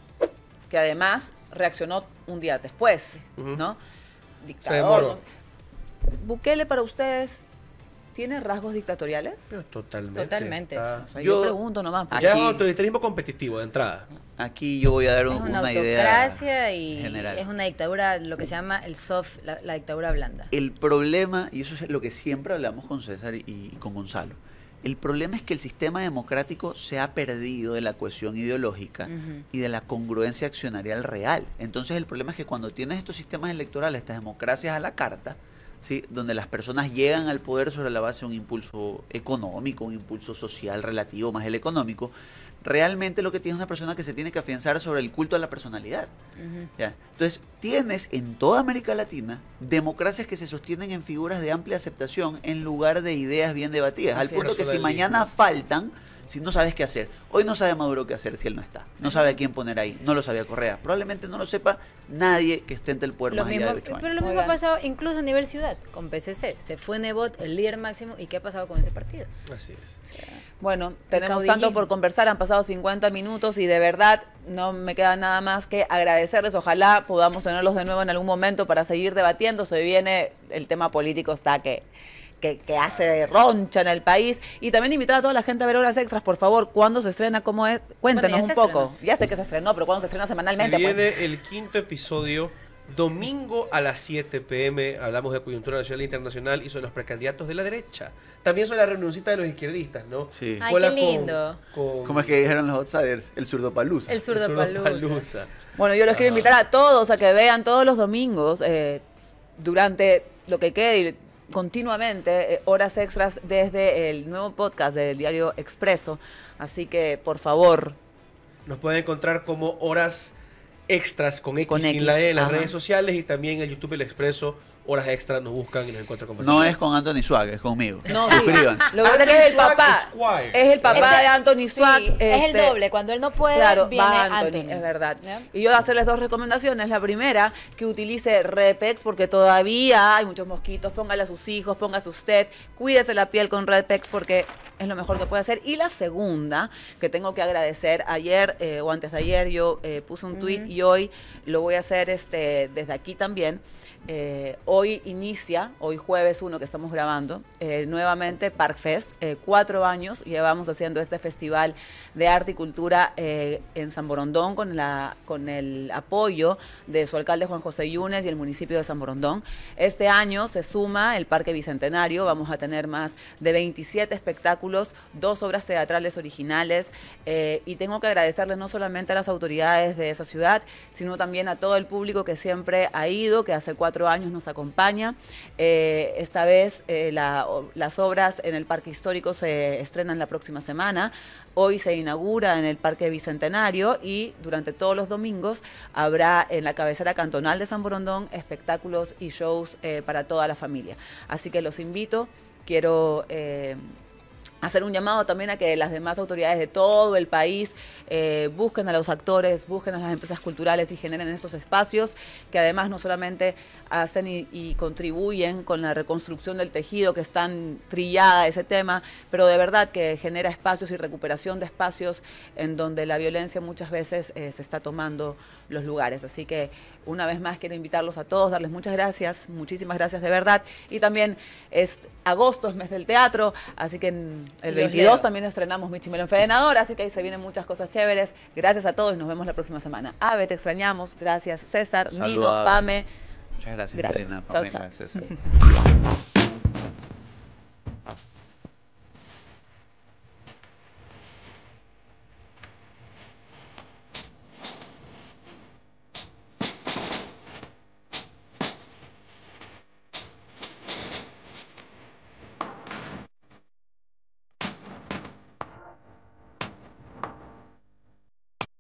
Que además reaccionó un día después, ¿no? Dictador. demoró. ¿Bukele para ustedes tiene rasgos dictatoriales? Pero totalmente. Totalmente. O sea, Yo- yo pregunto nomás. Ya es Aquí- un autoritarismo competitivo de entrada. Aquí yo voy a dar Es una una idea autocracia y general. es una dictadura, lo que se llama el soft, la dictadura blanda. El problema, y eso es lo que siempre hablamos con César y con Gonzalo, el problema es que el sistema democrático se ha perdido de la cohesión ideológica Ujú. y de la congruencia accionarial real. Entonces el problema es que cuando tienes estos sistemas electorales, estas democracias a la carta, ¿sí? Donde las personas llegan al poder sobre la base de un impulso económico, un impulso social relativo más el económico, realmente lo que tiene es una persona que se tiene que afianzar sobre el culto a la personalidad. Ujú. ¿Ya? Entonces, tienes en toda América Latina democracias que se sostienen en figuras de amplia aceptación en lugar de ideas bien debatidas. Al Así punto es. que si Personalismo. mañana faltan, si no sabes qué hacer. Hoy no sabe Maduro qué hacer si él no está. No sabe a quién poner ahí. No lo sabía Correa. Probablemente no lo sepa nadie que ostente el poder Lo más allá mismo, de 8 pero años. lo mismo ha Oigan. pasado incluso a nivel ciudad, con PCC. Se fue Nebot, el líder máximo, ¿y qué ha pasado con ese partido? Así es. Bueno, tenemos caudillismo. tanto por conversar, han pasado 50 minutos y de verdad no me queda nada más que agradecerles. Ojalá podamos tenerlos de nuevo en algún momento para seguir debatiendo. Se viene el tema político, está que hace roncha en el país. Y también invitar a toda la gente a ver Horas Extras, por favor. ¿Cuándo se estrena? ¿Cómo es? Cuéntenos Bueno, un ya se poco. estrenó. Ya sé que se estrenó, pero ¿cuándo se estrena semanalmente? Se Pues? viene el 5º episodio, domingo a las 7 p.m. Hablamos de coyuntura nacional e internacional y son los precandidatos de la derecha. También son la reunioncita de los izquierdistas, ¿no? Sí. Ay, Hola qué lindo. ¿Cómo es que dijeron los outsiders? El zurdopalusa. El Zurdopalusa. Zurdopalusa. Bueno, yo los quiero invitar a todos a que vean todos los domingos, durante lo que quede y continuamente, Horas Extras desde el nuevo podcast del diario Expreso. Así que, por favor, Nos pueden encontrar como Horas Extras con X Con sin X, la E en las ajá. redes sociales y también en YouTube El Expreso. Horas Extras nos buscan y nos encuentran con No facilidad. es con Anthony Swag, es conmigo. no, sí. Suscríbanse. Lo que pasa es que es el Swag papá. Esquire. Es el papá Ese- de Anthony Swag. Sí, es el este, doble. Cuando él no puede, Claro, viene va Anthony. es verdad. ¿Ya? Y yo hacerles 2 recomendaciones. La primera, que utilice Repex porque todavía hay muchos mosquitos. Póngale a sus hijos, póngase usted. Cuídese la piel con Repex porque es lo mejor que puede hacer. Y la segunda, que tengo que agradecer, ayer o antes de ayer yo puse un tweet y hoy lo voy a hacer desde aquí también. Hoy inicia, hoy jueves 1 que estamos grabando, nuevamente ParkFest. 4 años llevamos haciendo este festival de arte y cultura en San Borondón con el apoyo de su alcalde Juan José Yunes y el municipio de San Borondón. Este año se suma el Parque Bicentenario, vamos a tener más de 27 espectáculos, 2 obras teatrales originales y tengo que agradecerle no solamente a las autoridades de esa ciudad, sino también a todo el público que siempre ha ido, que hace 4 años nos acompaña. Esta vez las obras en el Parque Histórico se estrenan la próxima semana. Hoy se inaugura en el Parque Bicentenario y durante todos los domingos habrá en la cabecera cantonal de San Borondón espectáculos y shows para toda la familia. Así que los invito. Quiero hacer un llamado también a que las demás autoridades de todo el país busquen a los actores, busquen a las empresas culturales y generen estos espacios que además no solamente hacen y contribuyen con la reconstrucción del tejido, que es tan trillada ese tema, pero de verdad que genera espacios y recuperación de espacios en donde la violencia muchas veces se está tomando los lugares. Así que una vez más quiero invitarlos a todos, darles muchas gracias, muchísimas gracias de verdad. Y también agosto es mes del teatro, así que el 22 también estrenamos Michi Melón Envenenador, así que ahí se vienen muchas cosas chéveres. Gracias a todos y nos vemos la próxima semana. Ave, te extrañamos. Gracias, César, Saludos, Nino, Ave. Pame. Muchas gracias, Gracias. Marina, Chao, Pamela, chao. César.